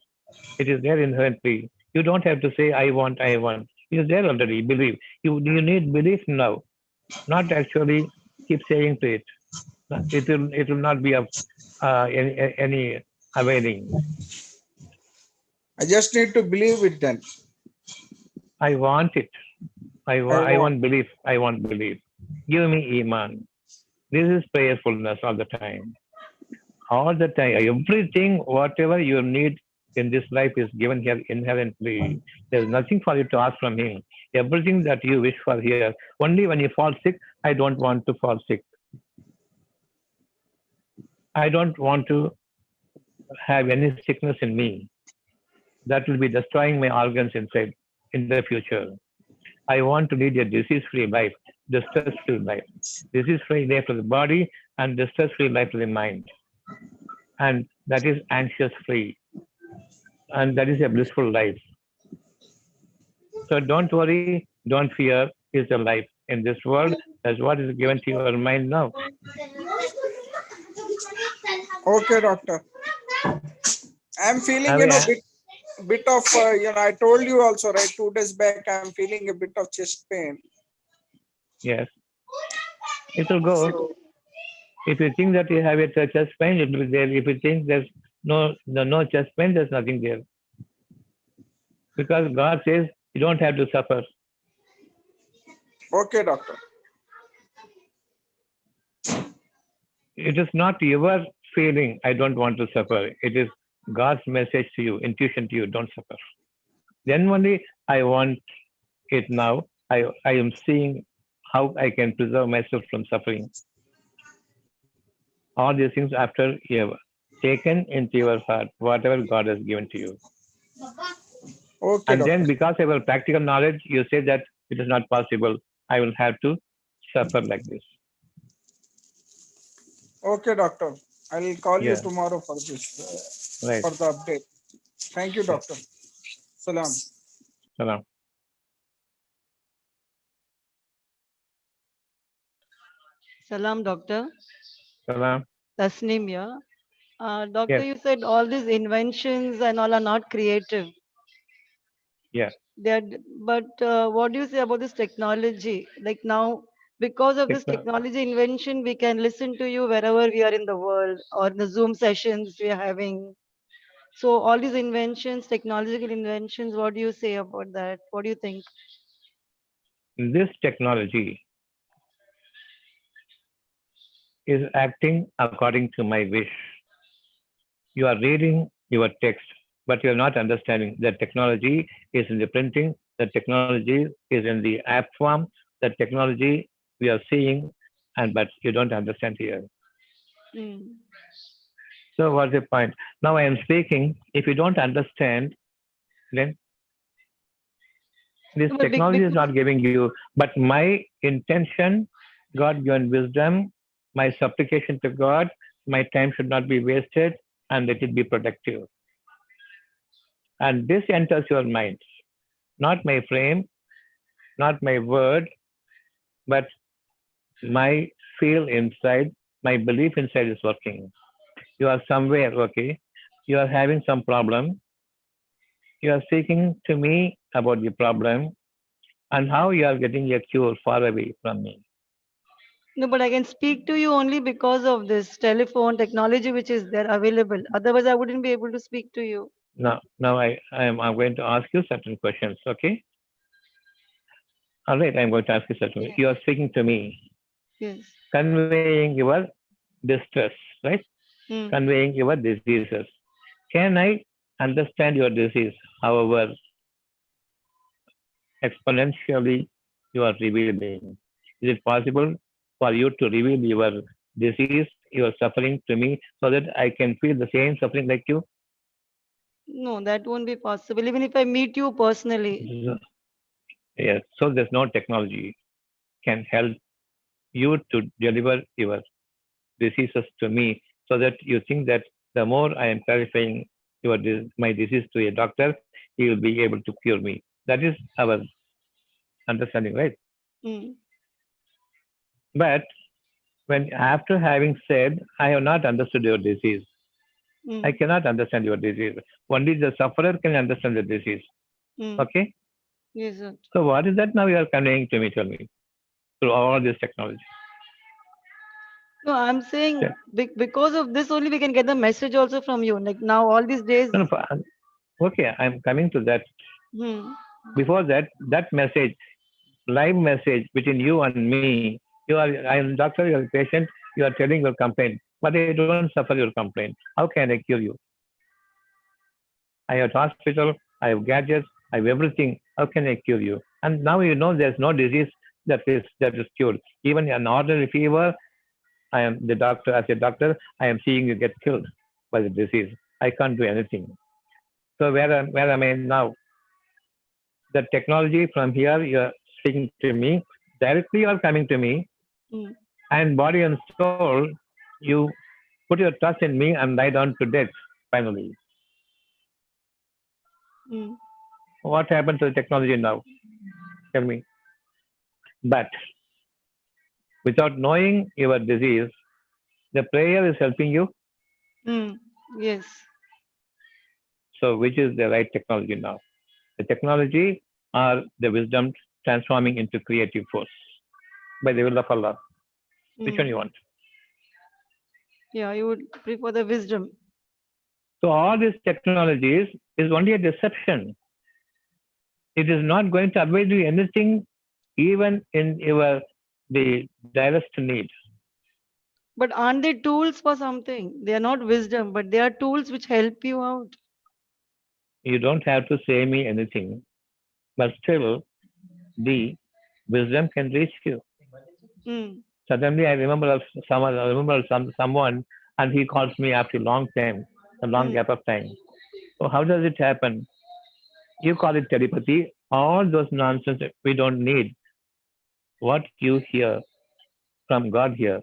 It is there inherently. You don't have to say, I want, I want. It is there already. Believe. You need belief now, not actually keep saying to it. It will not be of any availing. I just need to believe it then. I want it. I I want. want belief. I want belief. Give me iman. This is prayerfulness all the time. All the time. Everything, whatever you need in this life is given here inherently. There's nothing for you to ask from Him. Everything that you wish for here. Only when you fall sick, I don't want to fall sick. I don't want to have any sickness in me. That will be destroying my organs inside in the future. I want to lead a disease-free life, distress-free life. Disease-free life to the body and distress-free life to the mind. And that is anxious-free. And that is a blissful life. So don't worry, don't fear, is the life in this world. That's what is given to your mind now. Okay, doctor. I'm feeling, Have a, bit of, I told you also, right, 2 days back, I'm feeling a bit of chest pain. yes, it will go. So, If you think that you have a chest pain, it will be there. If you think there's no chest pain, there's nothing there. Because God says you don't have to suffer. okay, doctor. It is not your feeling, I don't want to suffer. It is God's message to you, intuition to you, don't suffer. Then only I want it now. I am seeing how I can preserve myself from suffering. All these things after you have taken into your heart, whatever God has given to you. Okay, And doctor. then because of your practical knowledge, you say that it is not possible. I will have to suffer like this. Okay, doctor. I'll call you Yeah, tomorrow for this, right. for the update. Thank you, Yeah. doctor. Salam. Salam. Salam, doctor. Salam. Tasneem here. Doctor, Yes. you said all these inventions and all are not creative. Yeah. But what do you say about this technology? Like now, because of this Techno- technology invention, we can listen to you wherever we are in the world or the Zoom sessions we are having. So all these inventions, technological inventions, what do you say about that? What do you think? this technology is acting according to my wish. You are reading your text, but you are not understanding that technology is in the printing, the technology is in the app form, the technology we are seeing, and but you don't understand here. Mm. So what's the point? Now I am speaking. If you don't understand, then this No, but technology is because not giving you. But my intention, God given wisdom, my supplication to God, my time should not be wasted, and let it be productive. And this enters your mind, not my frame, not my word, but my feel inside, my belief inside is working. You are somewhere, okay? You are having some problem. You are speaking to me about the problem and how you are getting a cure far away from me. No, but I can speak to you only because of this telephone technology which is there available. Otherwise, I wouldn't be able to speak to you. Now I'm going to ask you certain questions. Okay. All right. I'm going to ask you certain. Yes. You are speaking to me, Yes. conveying your distress, right? Mm. Conveying your diseases. Can I understand your disease? However, exponentially you are revealing. Is it possible for you to reveal your disease, your suffering to me so that I can feel the same suffering like you? No, that won't be possible. Even if I meet you personally. Yes. So there's no technology can help you to deliver your diseases to me so that you think that the more I am clarifying my disease to a doctor, he will be able to cure me. That is our understanding, right? Mm. But when after having said, I have not understood your disease, I Mm. cannot understand your disease. Only the sufferer can understand the disease. Mm. Okay? Yes, sir. So what is that now you are conveying to me, tell me, through all this technology? No, I'm saying Yeah. because of this only we can get the message also from you. Like now, all these days. No, no, okay, I'm coming to that. Hmm. Before that, that message, live message between you and me, I am doctor, you are patient, you are telling your complaint, but I don't suffer your complaint. How can I cure you? I have hospital, I have gadgets, I have everything. How can I cure you? And now you know there's no disease that is cured. Even an ordinary fever, I am the doctor. As a doctor, I am seeing you get killed by the disease. I can't do anything. So where am I now? The technology from here, you are speaking to me directly. You are coming to me, Mm. and body and soul, you put your trust in me and lie down to death. Finally, Mm. what happened to the technology now? Tell me. But without knowing your disease, the prayer is helping you. Mm. Yes. So, which is the right technology now? The technology or the wisdom transforming into creative force by the will of Allah. Which one Mm. you want? Yeah, you would prefer the wisdom. So, all these technologies is only a deception. It is not going to avoid you anything, even in your the direst need. But aren't they tools for something? They are not wisdom, but they are tools which help you out. You don't have to say me anything, but still the wisdom can reach you. Mm. Suddenly, I remember someone, and he calls me after a long time, a long Mm. gap of time. So how does it happen? You call it telepathy. All those nonsense we don't need. What you hear from God here,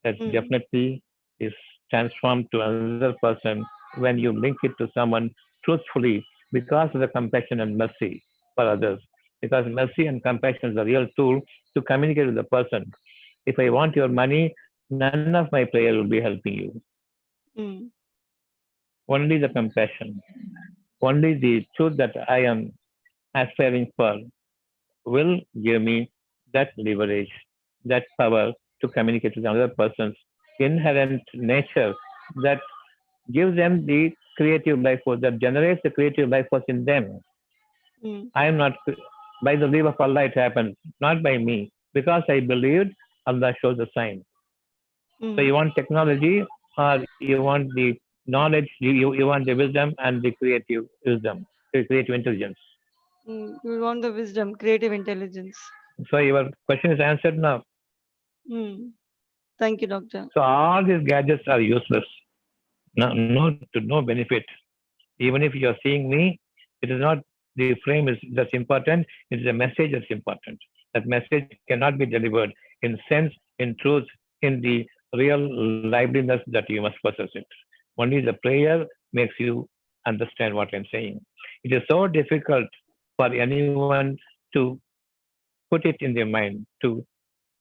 that Mm. definitely is transformed to another person when you link it to someone truthfully because of the compassion and mercy for others. Because mercy and compassion is the real tool to communicate with the person. If I want your money, none of my prayer will be helping you. Mm. Only the compassion, only the truth that I am aspiring for will give me that leverage, that power to communicate with another person's inherent nature that gives them the creative life force, that generates the creative life force in them. Mm. I am not, by the leave of Allah, it happens, not by me. Because I believed, Allah shows the sign. So Mm. you want technology or you want the knowledge, you want the wisdom and the creative wisdom, the creative intelligence. Mm. You want the wisdom, creative intelligence. So your question is answered now. Mm. Thank you, doctor. So all these gadgets are useless. No benefit. Even if you are seeing me, it is not the frame is that's important. It is the message that's important. That message cannot be delivered in sense, in truth, in the real liveliness that you must possess it. Only the prayer makes you understand what I'm saying. It is so difficult for anyone to put it in their mind, to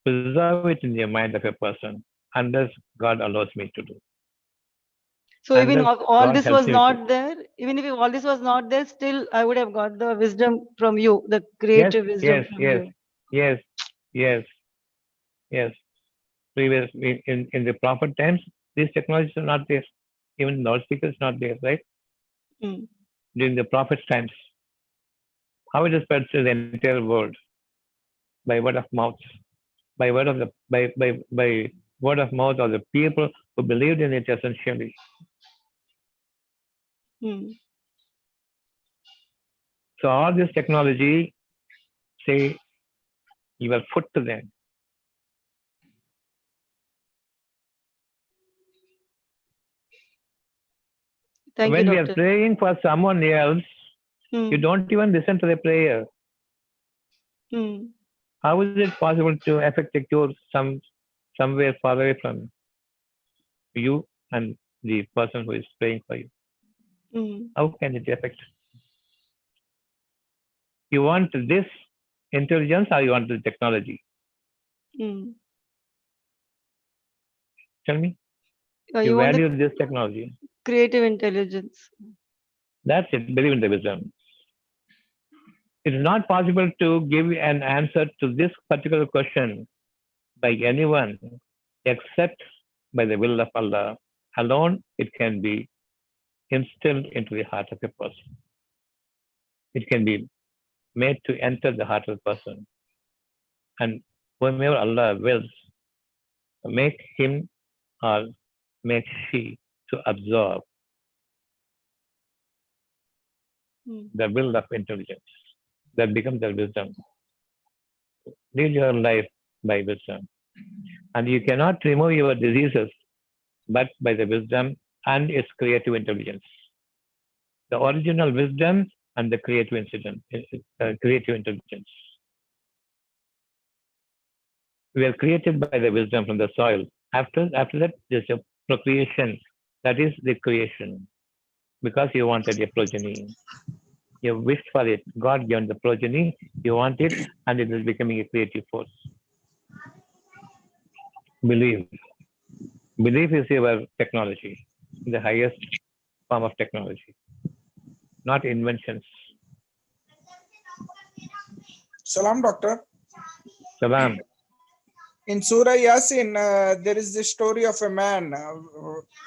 preserve it in the mind of a person, unless God allows me to do. So even Unless if all God this helps was me to. not there, even if all this was not there, still I would have got the wisdom from you, the Yes, creative wisdom yes, from yes, you. yes, yes, yes. Previous in the prophet times, these technologies are not there. Even loudspeakers not there, right? Mm. During the prophet's times, how it is spread to the entire world by word of mouth, by word of the by word of mouth of the people who believed in it essentially. Mm. So all this technology, say, you are foot to them. Thank you, When we are doctor. praying for someone else, you Mm. don't even listen to the prayer. Mm. How is it possible to effect a cure somewhere far away from you and the person who is praying for you? Mm. How can it affect? You want this intelligence or you want the technology? Mm. Tell me. You You want the value this technology. creative intelligence. That's it. Believe in the wisdom. It is not possible to give an answer to this particular question by anyone except by the will of Allah. Alone, it can be instilled into the heart of a person. It can be made to enter the heart of the person. And whomever Allah wills, make him or make she to absorb Mm. the will of intelligence. That becomes their wisdom. Live your life by wisdom. And you cannot remove your diseases but by the wisdom and its creative intelligence. The original wisdom and the creative intelligence. We are created by the wisdom from the soil. After that, there's a procreation. That is the creation. Because you wanted a progeny. You wished for it. God given the progeny. You want it, and it is becoming a creative force. Believe. Belief is your technology, the highest form of technology, not inventions. Salam, doctor. Salam. In Surah Yasin, there is the story of a man.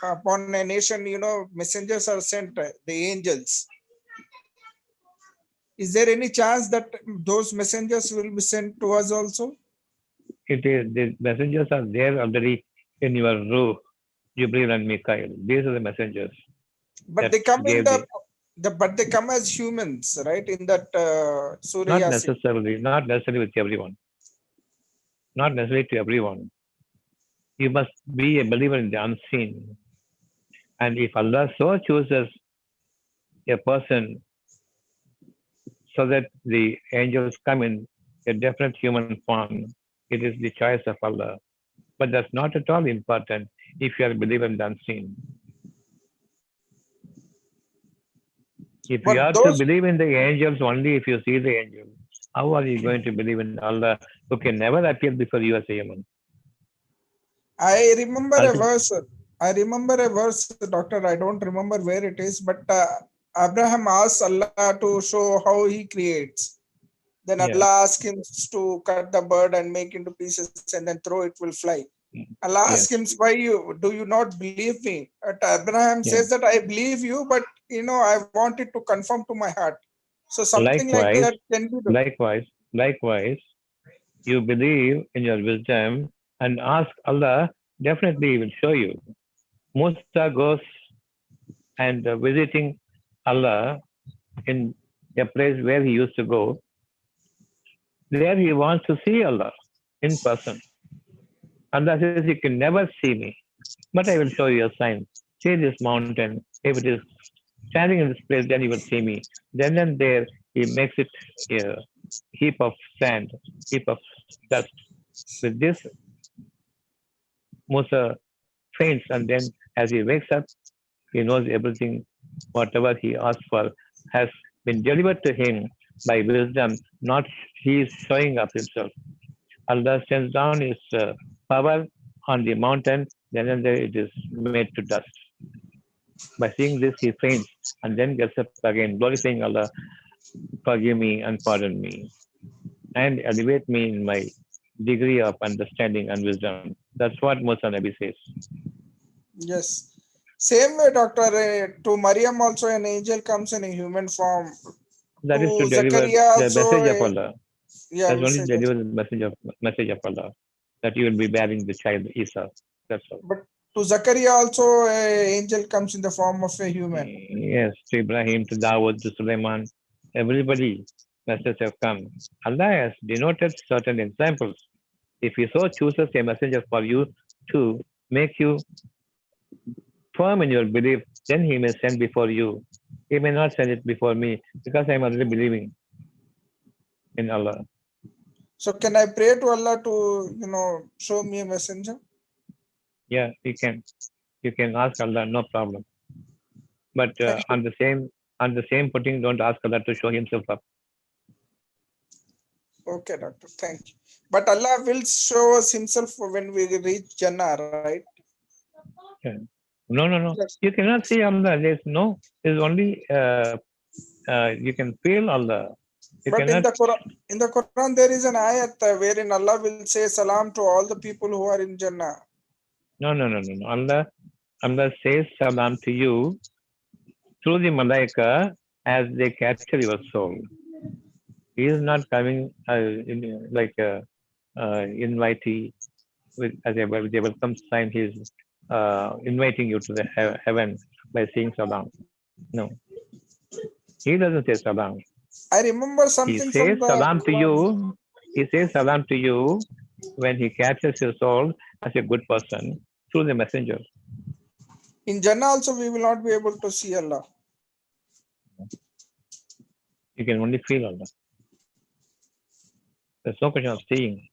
Upon a nation, messengers are sent, the angels. Is there any chance that those messengers will be sent to us also? It is the messengers are there already in your roof. Jibril and Mikael. These are the messengers But that they come in gave but they come as humans, right? In that Surah not Yasin. necessarily with everyone. Not necessarily to everyone. You must be a believer in the unseen. And if Allah so chooses a person so that the angels come in a definite human form, it is the choice of Allah. But that's not at all important if you are a believer in the unseen. If you But are to those, believe in the angels only if you see the angel, how are you going to believe in Allah who can never appear before you as a human? I remember a Ultimate, verse. I remember a verse, doctor. I don't remember where it is, but Abraham asked Allah to show how He creates. Then yes, Allah asked him to cut the bird and make into pieces and then throw it will fly. Allah yes, asked him, why do you not believe me? But Abraham yes. says that I believe you, but I want it to confirm to my heart. So something like Likewise, that can be done. likewise, you believe in your wisdom and ask Allah, definitely He will show you. Musa goes and visiting Allah in a place where he used to go. There he wants to see Allah in person. Allah says, you can never see me, but I will show you a sign. See this mountain. If it is standing in this place, then you will see me. Then and there, he makes it a heap of sand, heap of dust. With this, Musa faints, and then as he wakes up, he knows everything, whatever he asked for, has been delivered to him by wisdom, not he is showing up himself. Allah sends down his power on the mountain, then and there it is made to dust. By seeing this, he faints and then gets up again, glorifying Allah, forgive me and pardon me, and elevate me in my degree of understanding and wisdom. That's what Musa Nabi says. Yes. Same way, Doctor. To Maryam also an angel comes in a human form. That is to To deliver Zachariah the also, message of Allah. yeah, That's only to message. deliver the message of Allah, that you will be bearing the child Isa. That's all. But to Zachariah also, a angel comes in the form of a human. Yes, to Ibrahim, to Dawood, to Sulaiman, everybody messages have come. Allah has denoted certain examples. If He so chooses a messenger for you to make you firm in your belief, then He may send before you. He may not send it before me because I am already believing in Allah. So can I pray to Allah to, show me a messenger? Yeah, you can ask Allah, no problem. But Thank you. on the same footing, don't ask Allah to show Himself up. Okay, Doctor. Thank you. But Allah will show us Himself when we reach Jannah, right? Yeah. No. Yes. You cannot see Allah. There's only you can feel Allah. You But cannot. in the Quran, there is an ayat wherein Allah will say salam to all the people who are in Jannah. No. Allah says salam to you through the malaika as they capture your soul. He is not coming like a invitee as a welcome sign. He is inviting you to the heaven by saying salam. No, He doesn't say salam. I remember He something from says the salam to Quran. you. He says salam to you when He captures your soul as a good person through the messenger. In Jannah also, we will not be able to see Allah. You can only feel Allah. There's no question of seeing.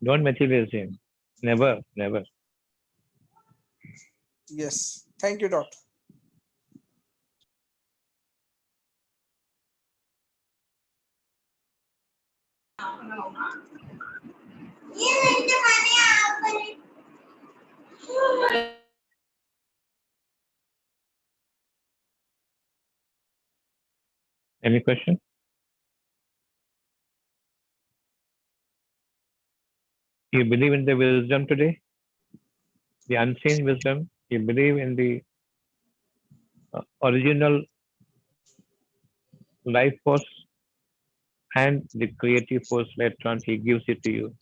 Don't materialize Him. Never. Yes. Thank you, Doctor. Any question? You believe in the wisdom today? The unseen wisdom? You believe in the original life force and the creative force later on He gives it to you.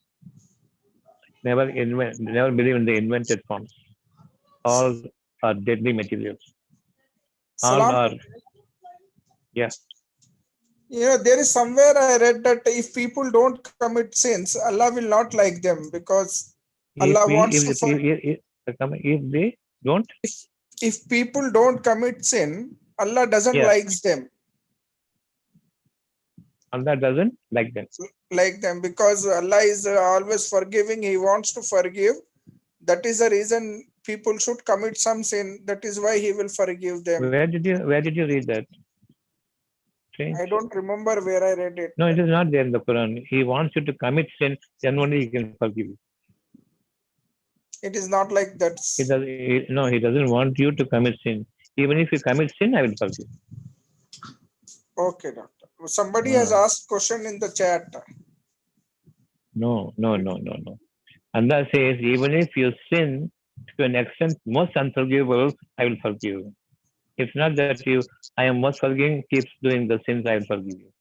Never believe in the invented forms. All are deadly materials. All Salam. are, yeah. There is somewhere I read that if people don't commit sins, Allah will not like them because Allah wants to. If they don't, If people don't commit sin, Allah doesn't yeah, like them. Allah doesn't like them. Like them because Allah is always forgiving. He wants to forgive. That is the reason people should commit some sin. That is why He will forgive them. Where did you read that? Strange. I don't remember where I read it. No, it is not there in the Quran. He wants you to commit sin, then only He can forgive you. It is not like that. He doesn't want you to commit sin. Even if you commit sin, I will forgive. Okay, Doctor. Somebody has asked question in the chat. No. Allah says, even if you sin to an extent most unforgivable, I will forgive you. It's not that I am most forgiving, keeps doing the sins, I will forgive you.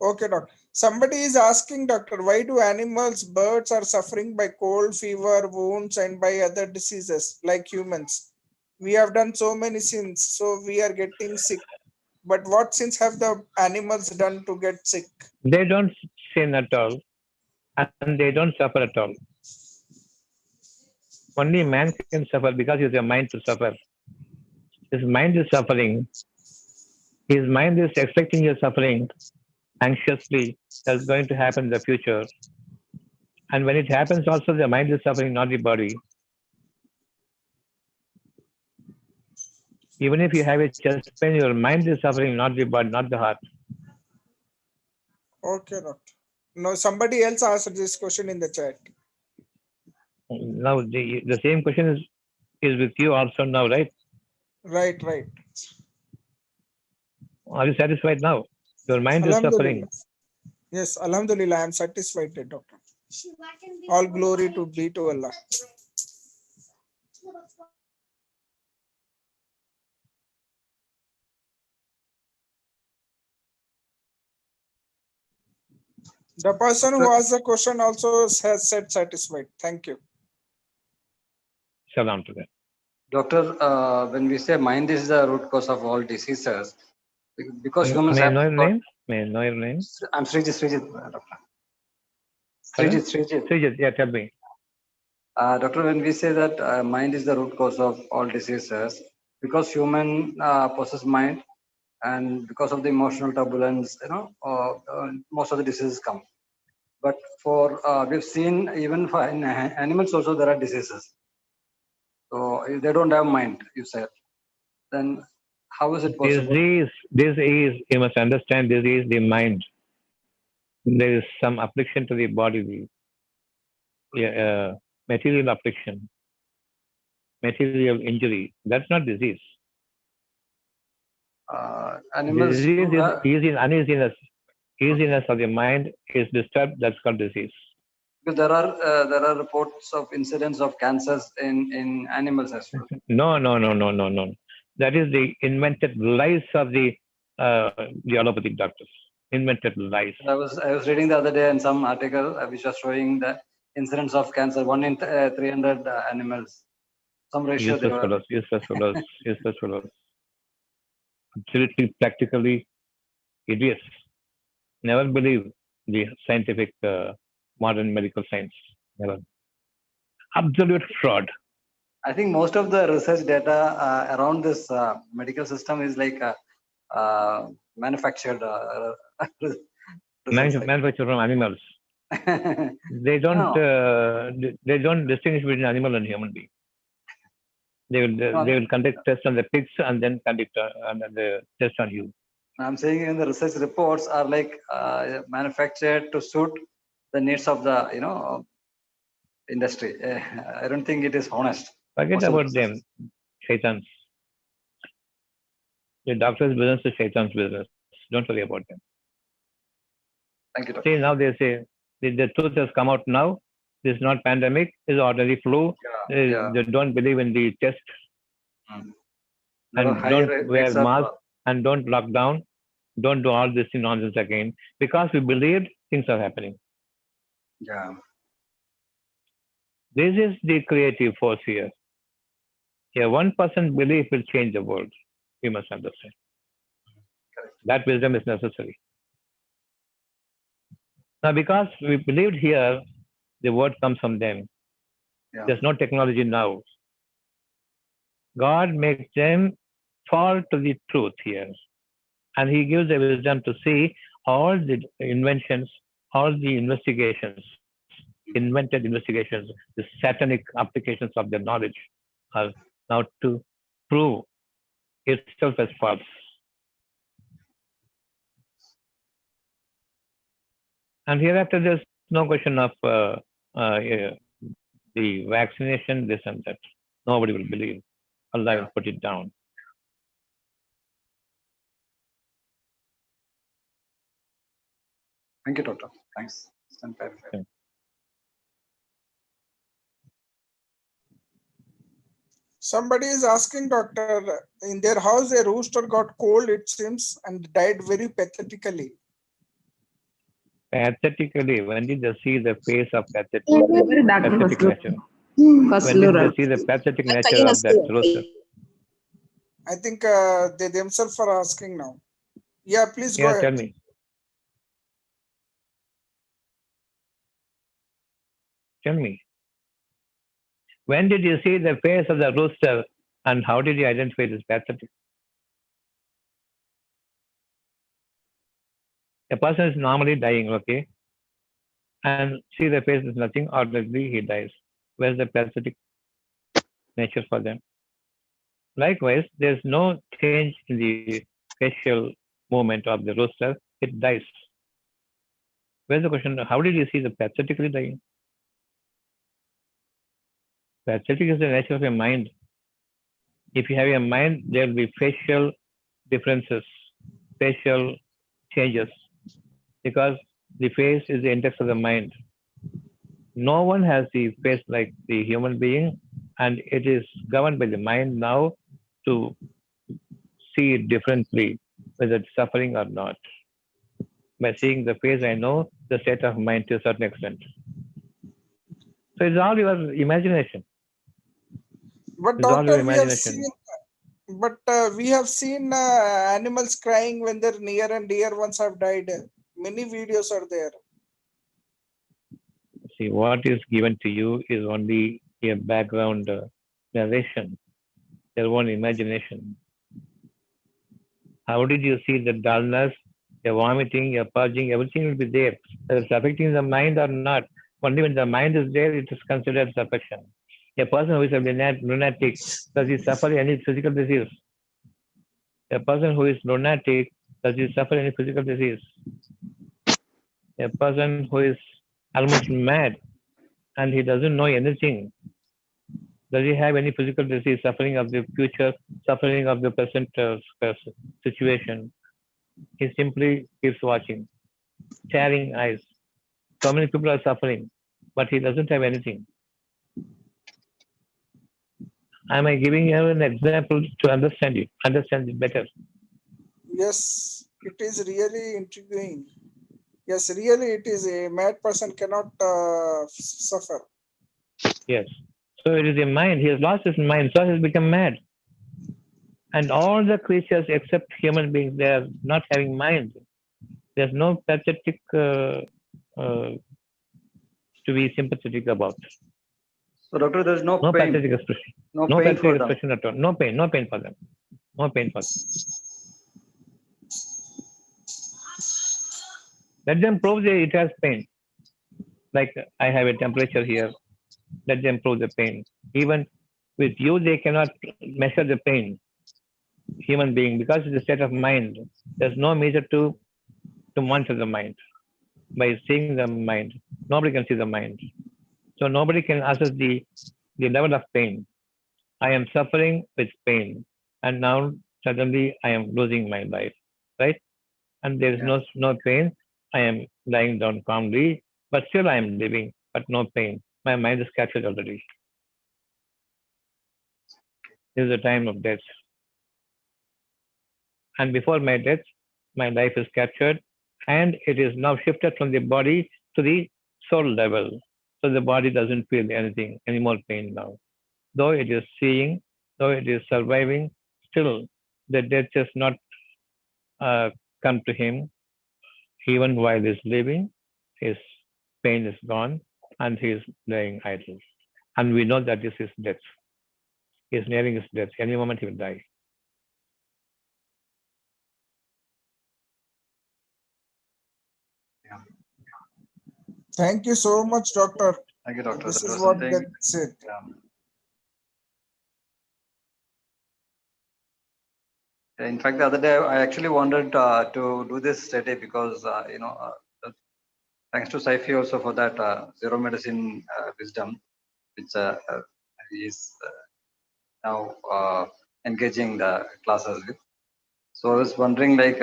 Okay, Doctor. Somebody is asking, Doctor, why do animals, birds are suffering by cold, fever, wounds, and by other diseases like humans? We have done so many sins, so we are getting sick. But what sins have the animals done to get sick? They don't sin at all, and they don't suffer at all. Only man can suffer because he has a mind to suffer. His mind is suffering. His mind is expecting your suffering anxiously. That's going to happen in the future. And when it happens, also the mind is suffering, not the body. Even if you have a chest pain, your mind is suffering, not the body, not the heart. Okay, Doctor. No, somebody else asked this question in the chat. Now the same question is with you also now, right? Right. Are you satisfied now? Your mind is suffering. Yes, Alhamdulillah, I am satisfied, Doctor. All glory to be to Allah. The person who asked the question also has said satisfied. Thank you. Salam to them. Doctor, when we say mind is the root cause of all diseases, because humans May I have know your got- name? May I know your name? I'm Srijit, doctor. Pardon? Srijit. Srijit, yeah, tell me. Doctor, when we say that mind is the root cause of all diseases, because human possess mind, and because of the emotional turbulence, most of the diseases come. But for we've seen even for in animals also there are diseases. So if they don't have mind, you said, then how is it possible? This is, you must understand, this is the mind. There is some affliction to the body, material affliction, material injury. That's not disease. Animals Disease do is have, uneasiness. Easiness of the mind is disturbed. That's called disease. because there are reports of incidents of cancers in animals as well. No. That is the invented lies of the allopathic doctors. Invented lies. I was reading the other day in some article which was showing that incidents of cancer 1 in 300 animals. Some ratio they were. Useless fellows. Absolutely, practically idiots. Never believe the scientific modern medical science. Never. Absolute fraud. I think most of the research data around this medical system is like manufactured research. Manufactured from animals. They don't. They don't distinguish between animal and human being. They will conduct tests on the pigs and then conduct the test on you. I'm saying in the research reports are like manufactured to suit the needs of the industry. I don't think it is honest. Forget Most of the about them, shaitans. The doctor's business is shaitan's business. Don't worry about them. Thank you, doctor. See, now they say the truth has come out now. This is not pandemic. This is ordinary flu. They don't believe in the test. There are And high don't rates wear of, mask and don't lock down. Don't do all this nonsense again. Because we believed, things are happening. yeah. This is the creative force here. A 1% belief will change the world. We must understand. That wisdom is necessary. Now, because we believed here, the word comes from them. Yeah. There's no technology now. God makes them fall to the truth here. And He gives the wisdom to see all the inventions, all the investigations, invented investigations, the satanic applications of their knowledge are now to prove itself as false. And hereafter, there's no question of the vaccination, this and that. Nobody will believe. Allah will put it down. Thank you, doctor. Thanks. Stand by. Somebody is asking, doctor, in their house a rooster got cold, it seems, and died very pathetically. Pathetically, when did they see the face of pathetic Doctor nature? Fazl. When did they see the pathetic nature of that rooster? I think they themselves are asking now. Yeah, please go Yeah, ahead. tell me. Tell me. When did you see the face of the rooster and how did you identify it as pathetic? A person is normally dying, okay? And see the face is nothing, ordinarily he dies. Where's the pathetic nature for them? Likewise, there's no change in the facial movement of the rooster, it dies. Where's the question? How did you see the pathetically dying? Pathetic is the nature of your mind. If you have a mind, there will be facial differences, facial changes, because the face is the index of the mind. No one has the face like the human being, and it is governed by the mind now to see it differently, whether it's suffering or not. By seeing the face, I know the state of mind to a certain extent. So it's all your imagination. But It's all your doctor, imagination. we have seen animals crying when their near and dear ones have died. Many videos are there. See, what is given to you is only a background narration, your own imagination. How did you see the dullness, your vomiting, your purging, everything will be there. Whether it's affecting the mind or not. Only when the mind is there, it is considered as affection. A person who is a lunatic, does he suffer any physical disease? A person who is lunatic, does he suffer any physical disease? A person who is almost mad and he doesn't know anything, does he have any physical disease, suffering of the future, suffering of the present situation? He simply keeps watching, staring eyes. So many people are suffering, but he doesn't have anything. Am I giving you an example to understand it better? Yes, it is really intriguing. Yes, really, it is a mad person cannot suffer. Yes. So it is a mind. He has lost his mind, so he has become mad. And all the creatures except human beings, they are not having mind. There's no pathetic uh, to be sympathetic about. So, doctor, there's no No pain, pathetic expression. no No pain for pathetic them. expression at all. No pain. No pain for them. No pain for them. Let them prove that it has pain. Like I have a temperature here. Let them prove the pain. Even with you, they cannot measure the pain. Human being, because it's a state of mind. There's no measure to monitor the mind by seeing the mind. Nobody can see the mind. So nobody can assess the level of pain. I am suffering with pain, and now suddenly I am losing my life, right? And there is Yeah. no pain. I am lying down calmly, but still I am living, but no pain. My mind is captured already. This is the time of death, and before my death, my life is captured, and it is now shifted from the body to the soul level. So the body doesn't feel anything, any more pain now. Though it is seeing, though it is surviving, still the death has not uh, come to him. Even while he is living, his pain is gone and he is lying idle. And we know that this is death. He is nearing his death. Any moment he will die. Yeah. Thank you so much, doctor. Thank you, doctor. This That is was what something. that said. In fact, the other day I actually wanted to do this study because thanks to Saifi also for that zero medicine wisdom, which he is now engaging the classes with. So I was wondering, like,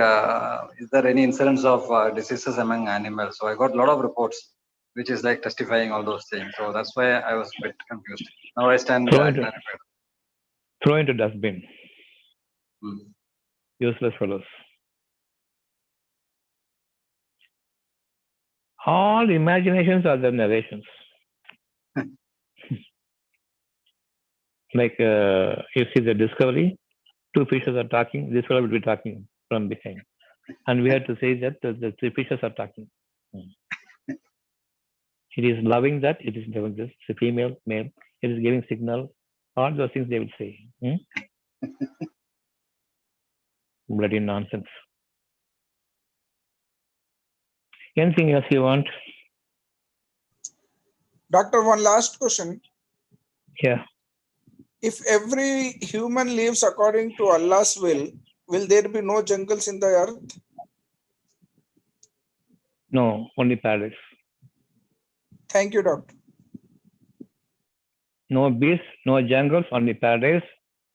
is there any incidence of diseases among animals? So I got a lot of reports, which is like testifying all those things. So that's why I was a bit confused. Now I stand Throw into clarified. throw into dustbin. Hmm. Useless fellows. All imaginations are the narrations. Like you see the discovery, two fishes are talking. This fellow will be talking from behind, and we have to say that the three fishes are talking. It is loving that. It is loving this. It's a female, male. It is giving signal. All those things they will say. Bloody nonsense. Anything else you want? Doctor, one last question. Yeah. If every human lives according to Allah's will there be no jungles in the earth? No, only paradise. Thank you, doctor. No beasts, no jungles, only paradise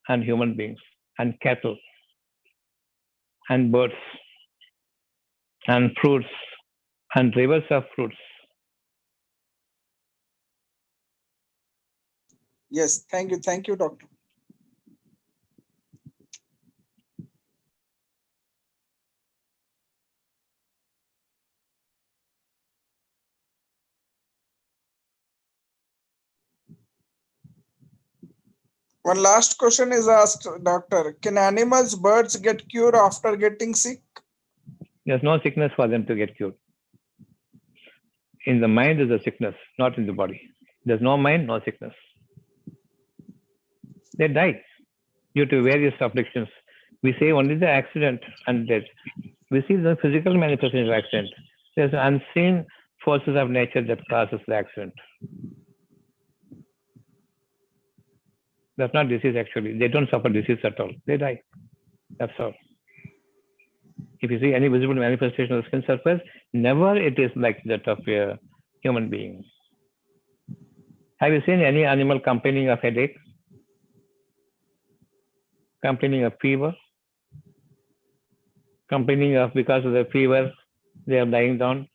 and human beings and cattle and birds and fruits and rivers of fruits. Yes, thank you, doctor. One last question is asked, doctor. Can animals, birds get cured after getting sick? There's no sickness for them to get cured. In the mind is a sickness, not in the body. There's no mind, no sickness. They die due to various afflictions. We say only the accident and death. We see the physical manifestation of accident. There's unseen forces of nature that causes the accident. That's not disease actually. They don't suffer disease at all. They die. That's all. If you see any visible manifestation of the skin surface, never it is like that of a human being. Have you seen any animal complaining of headache? Complaining of fever? Complaining of because of the fever, they are lying down.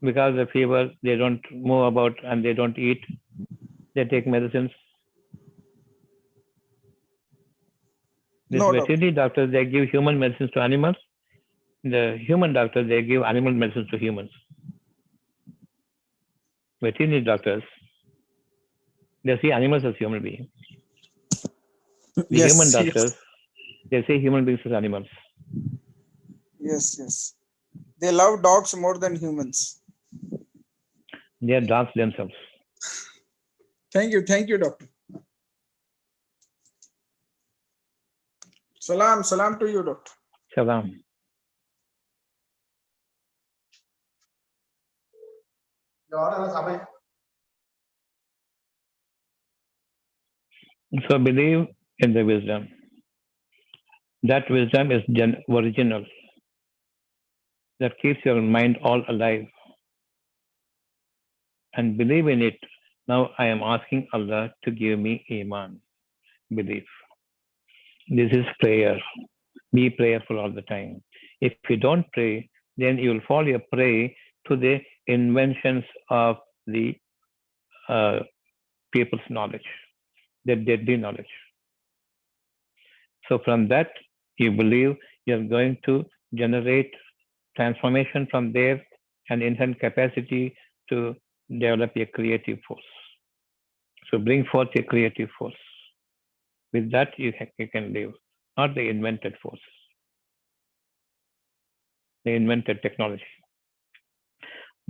Because of the fever, they don't move about and they don't eat. They take medicines. This No, doctor. veterinary doctors, they give human medicines to animals. The human doctors, they give animal medicines to humans. Veterinary doctors, they see animals as human beings. The human doctors, they see human beings as animals. Yes. They love dogs more than humans. They are dogs themselves. Thank you, doctor. Salam to you, doctor. Salam. So believe in the wisdom. That wisdom is original. That keeps your mind all alive. And believe in it. Now I am asking Allah to give me Iman. Belief. This is prayer. Be prayerful all the time. If you don't pray, then you will fall a prey to the inventions of the people's knowledge, their deadly knowledge. So from that, you believe you're going to generate transformation from there and inherent capacity to develop a creative force. So bring forth a creative force. With that, you can live, not the invented force, the invented technology.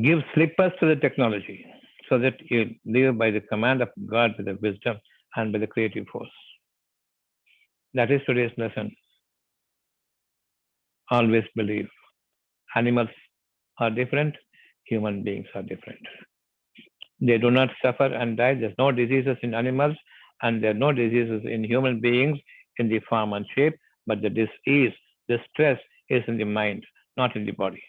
Give slippers to the technology so that you live by the command of God with the wisdom and by the creative force. That is today's lesson. Always believe. Animals are different, human beings are different. They do not suffer and die. There's no diseases in animals and there are no diseases in human beings in the form and shape, but the disease, the stress is in the mind, not in the body.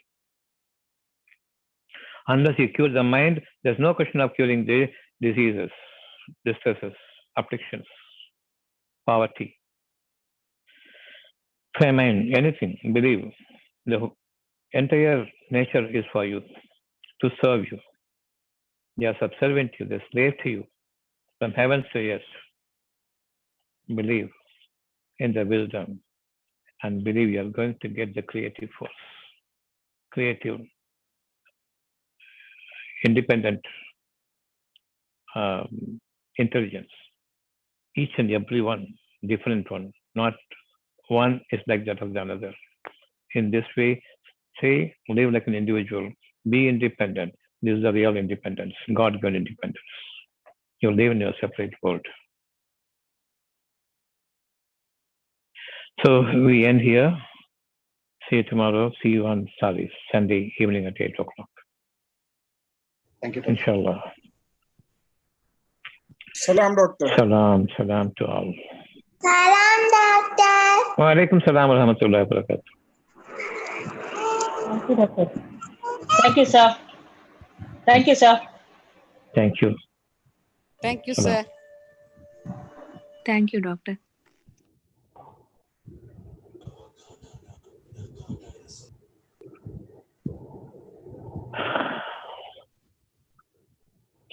Unless you cure the mind, there's no question of curing the diseases, distresses, afflictions, poverty, famine, anything. Believe. The entire nature is for you, to serve you. They are subservient to you, they slave to you. From heavens to earth. Believe in the wisdom and believe you are going to get the creative force, creative, independent intelligence. Each and every one, different one, not one is like that of the another. In this way, say, live like an individual, be independent. This is the real independence, God-given independence. You live in your separate world. So we end here. See you tomorrow. See you on Sunday evening at 8 o'clock. Thank you, Doctor. Inshallah. Salam, doctor. Salam to all. Salam, doctor. Wa alaikum salam wa rahmatullahi wa barakatuh. Thank you, doctor. Thank you, sir. Thank you, sir. Thank you. Thank you, Salam. sir. Thank you, doctor.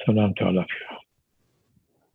Salam to all of you.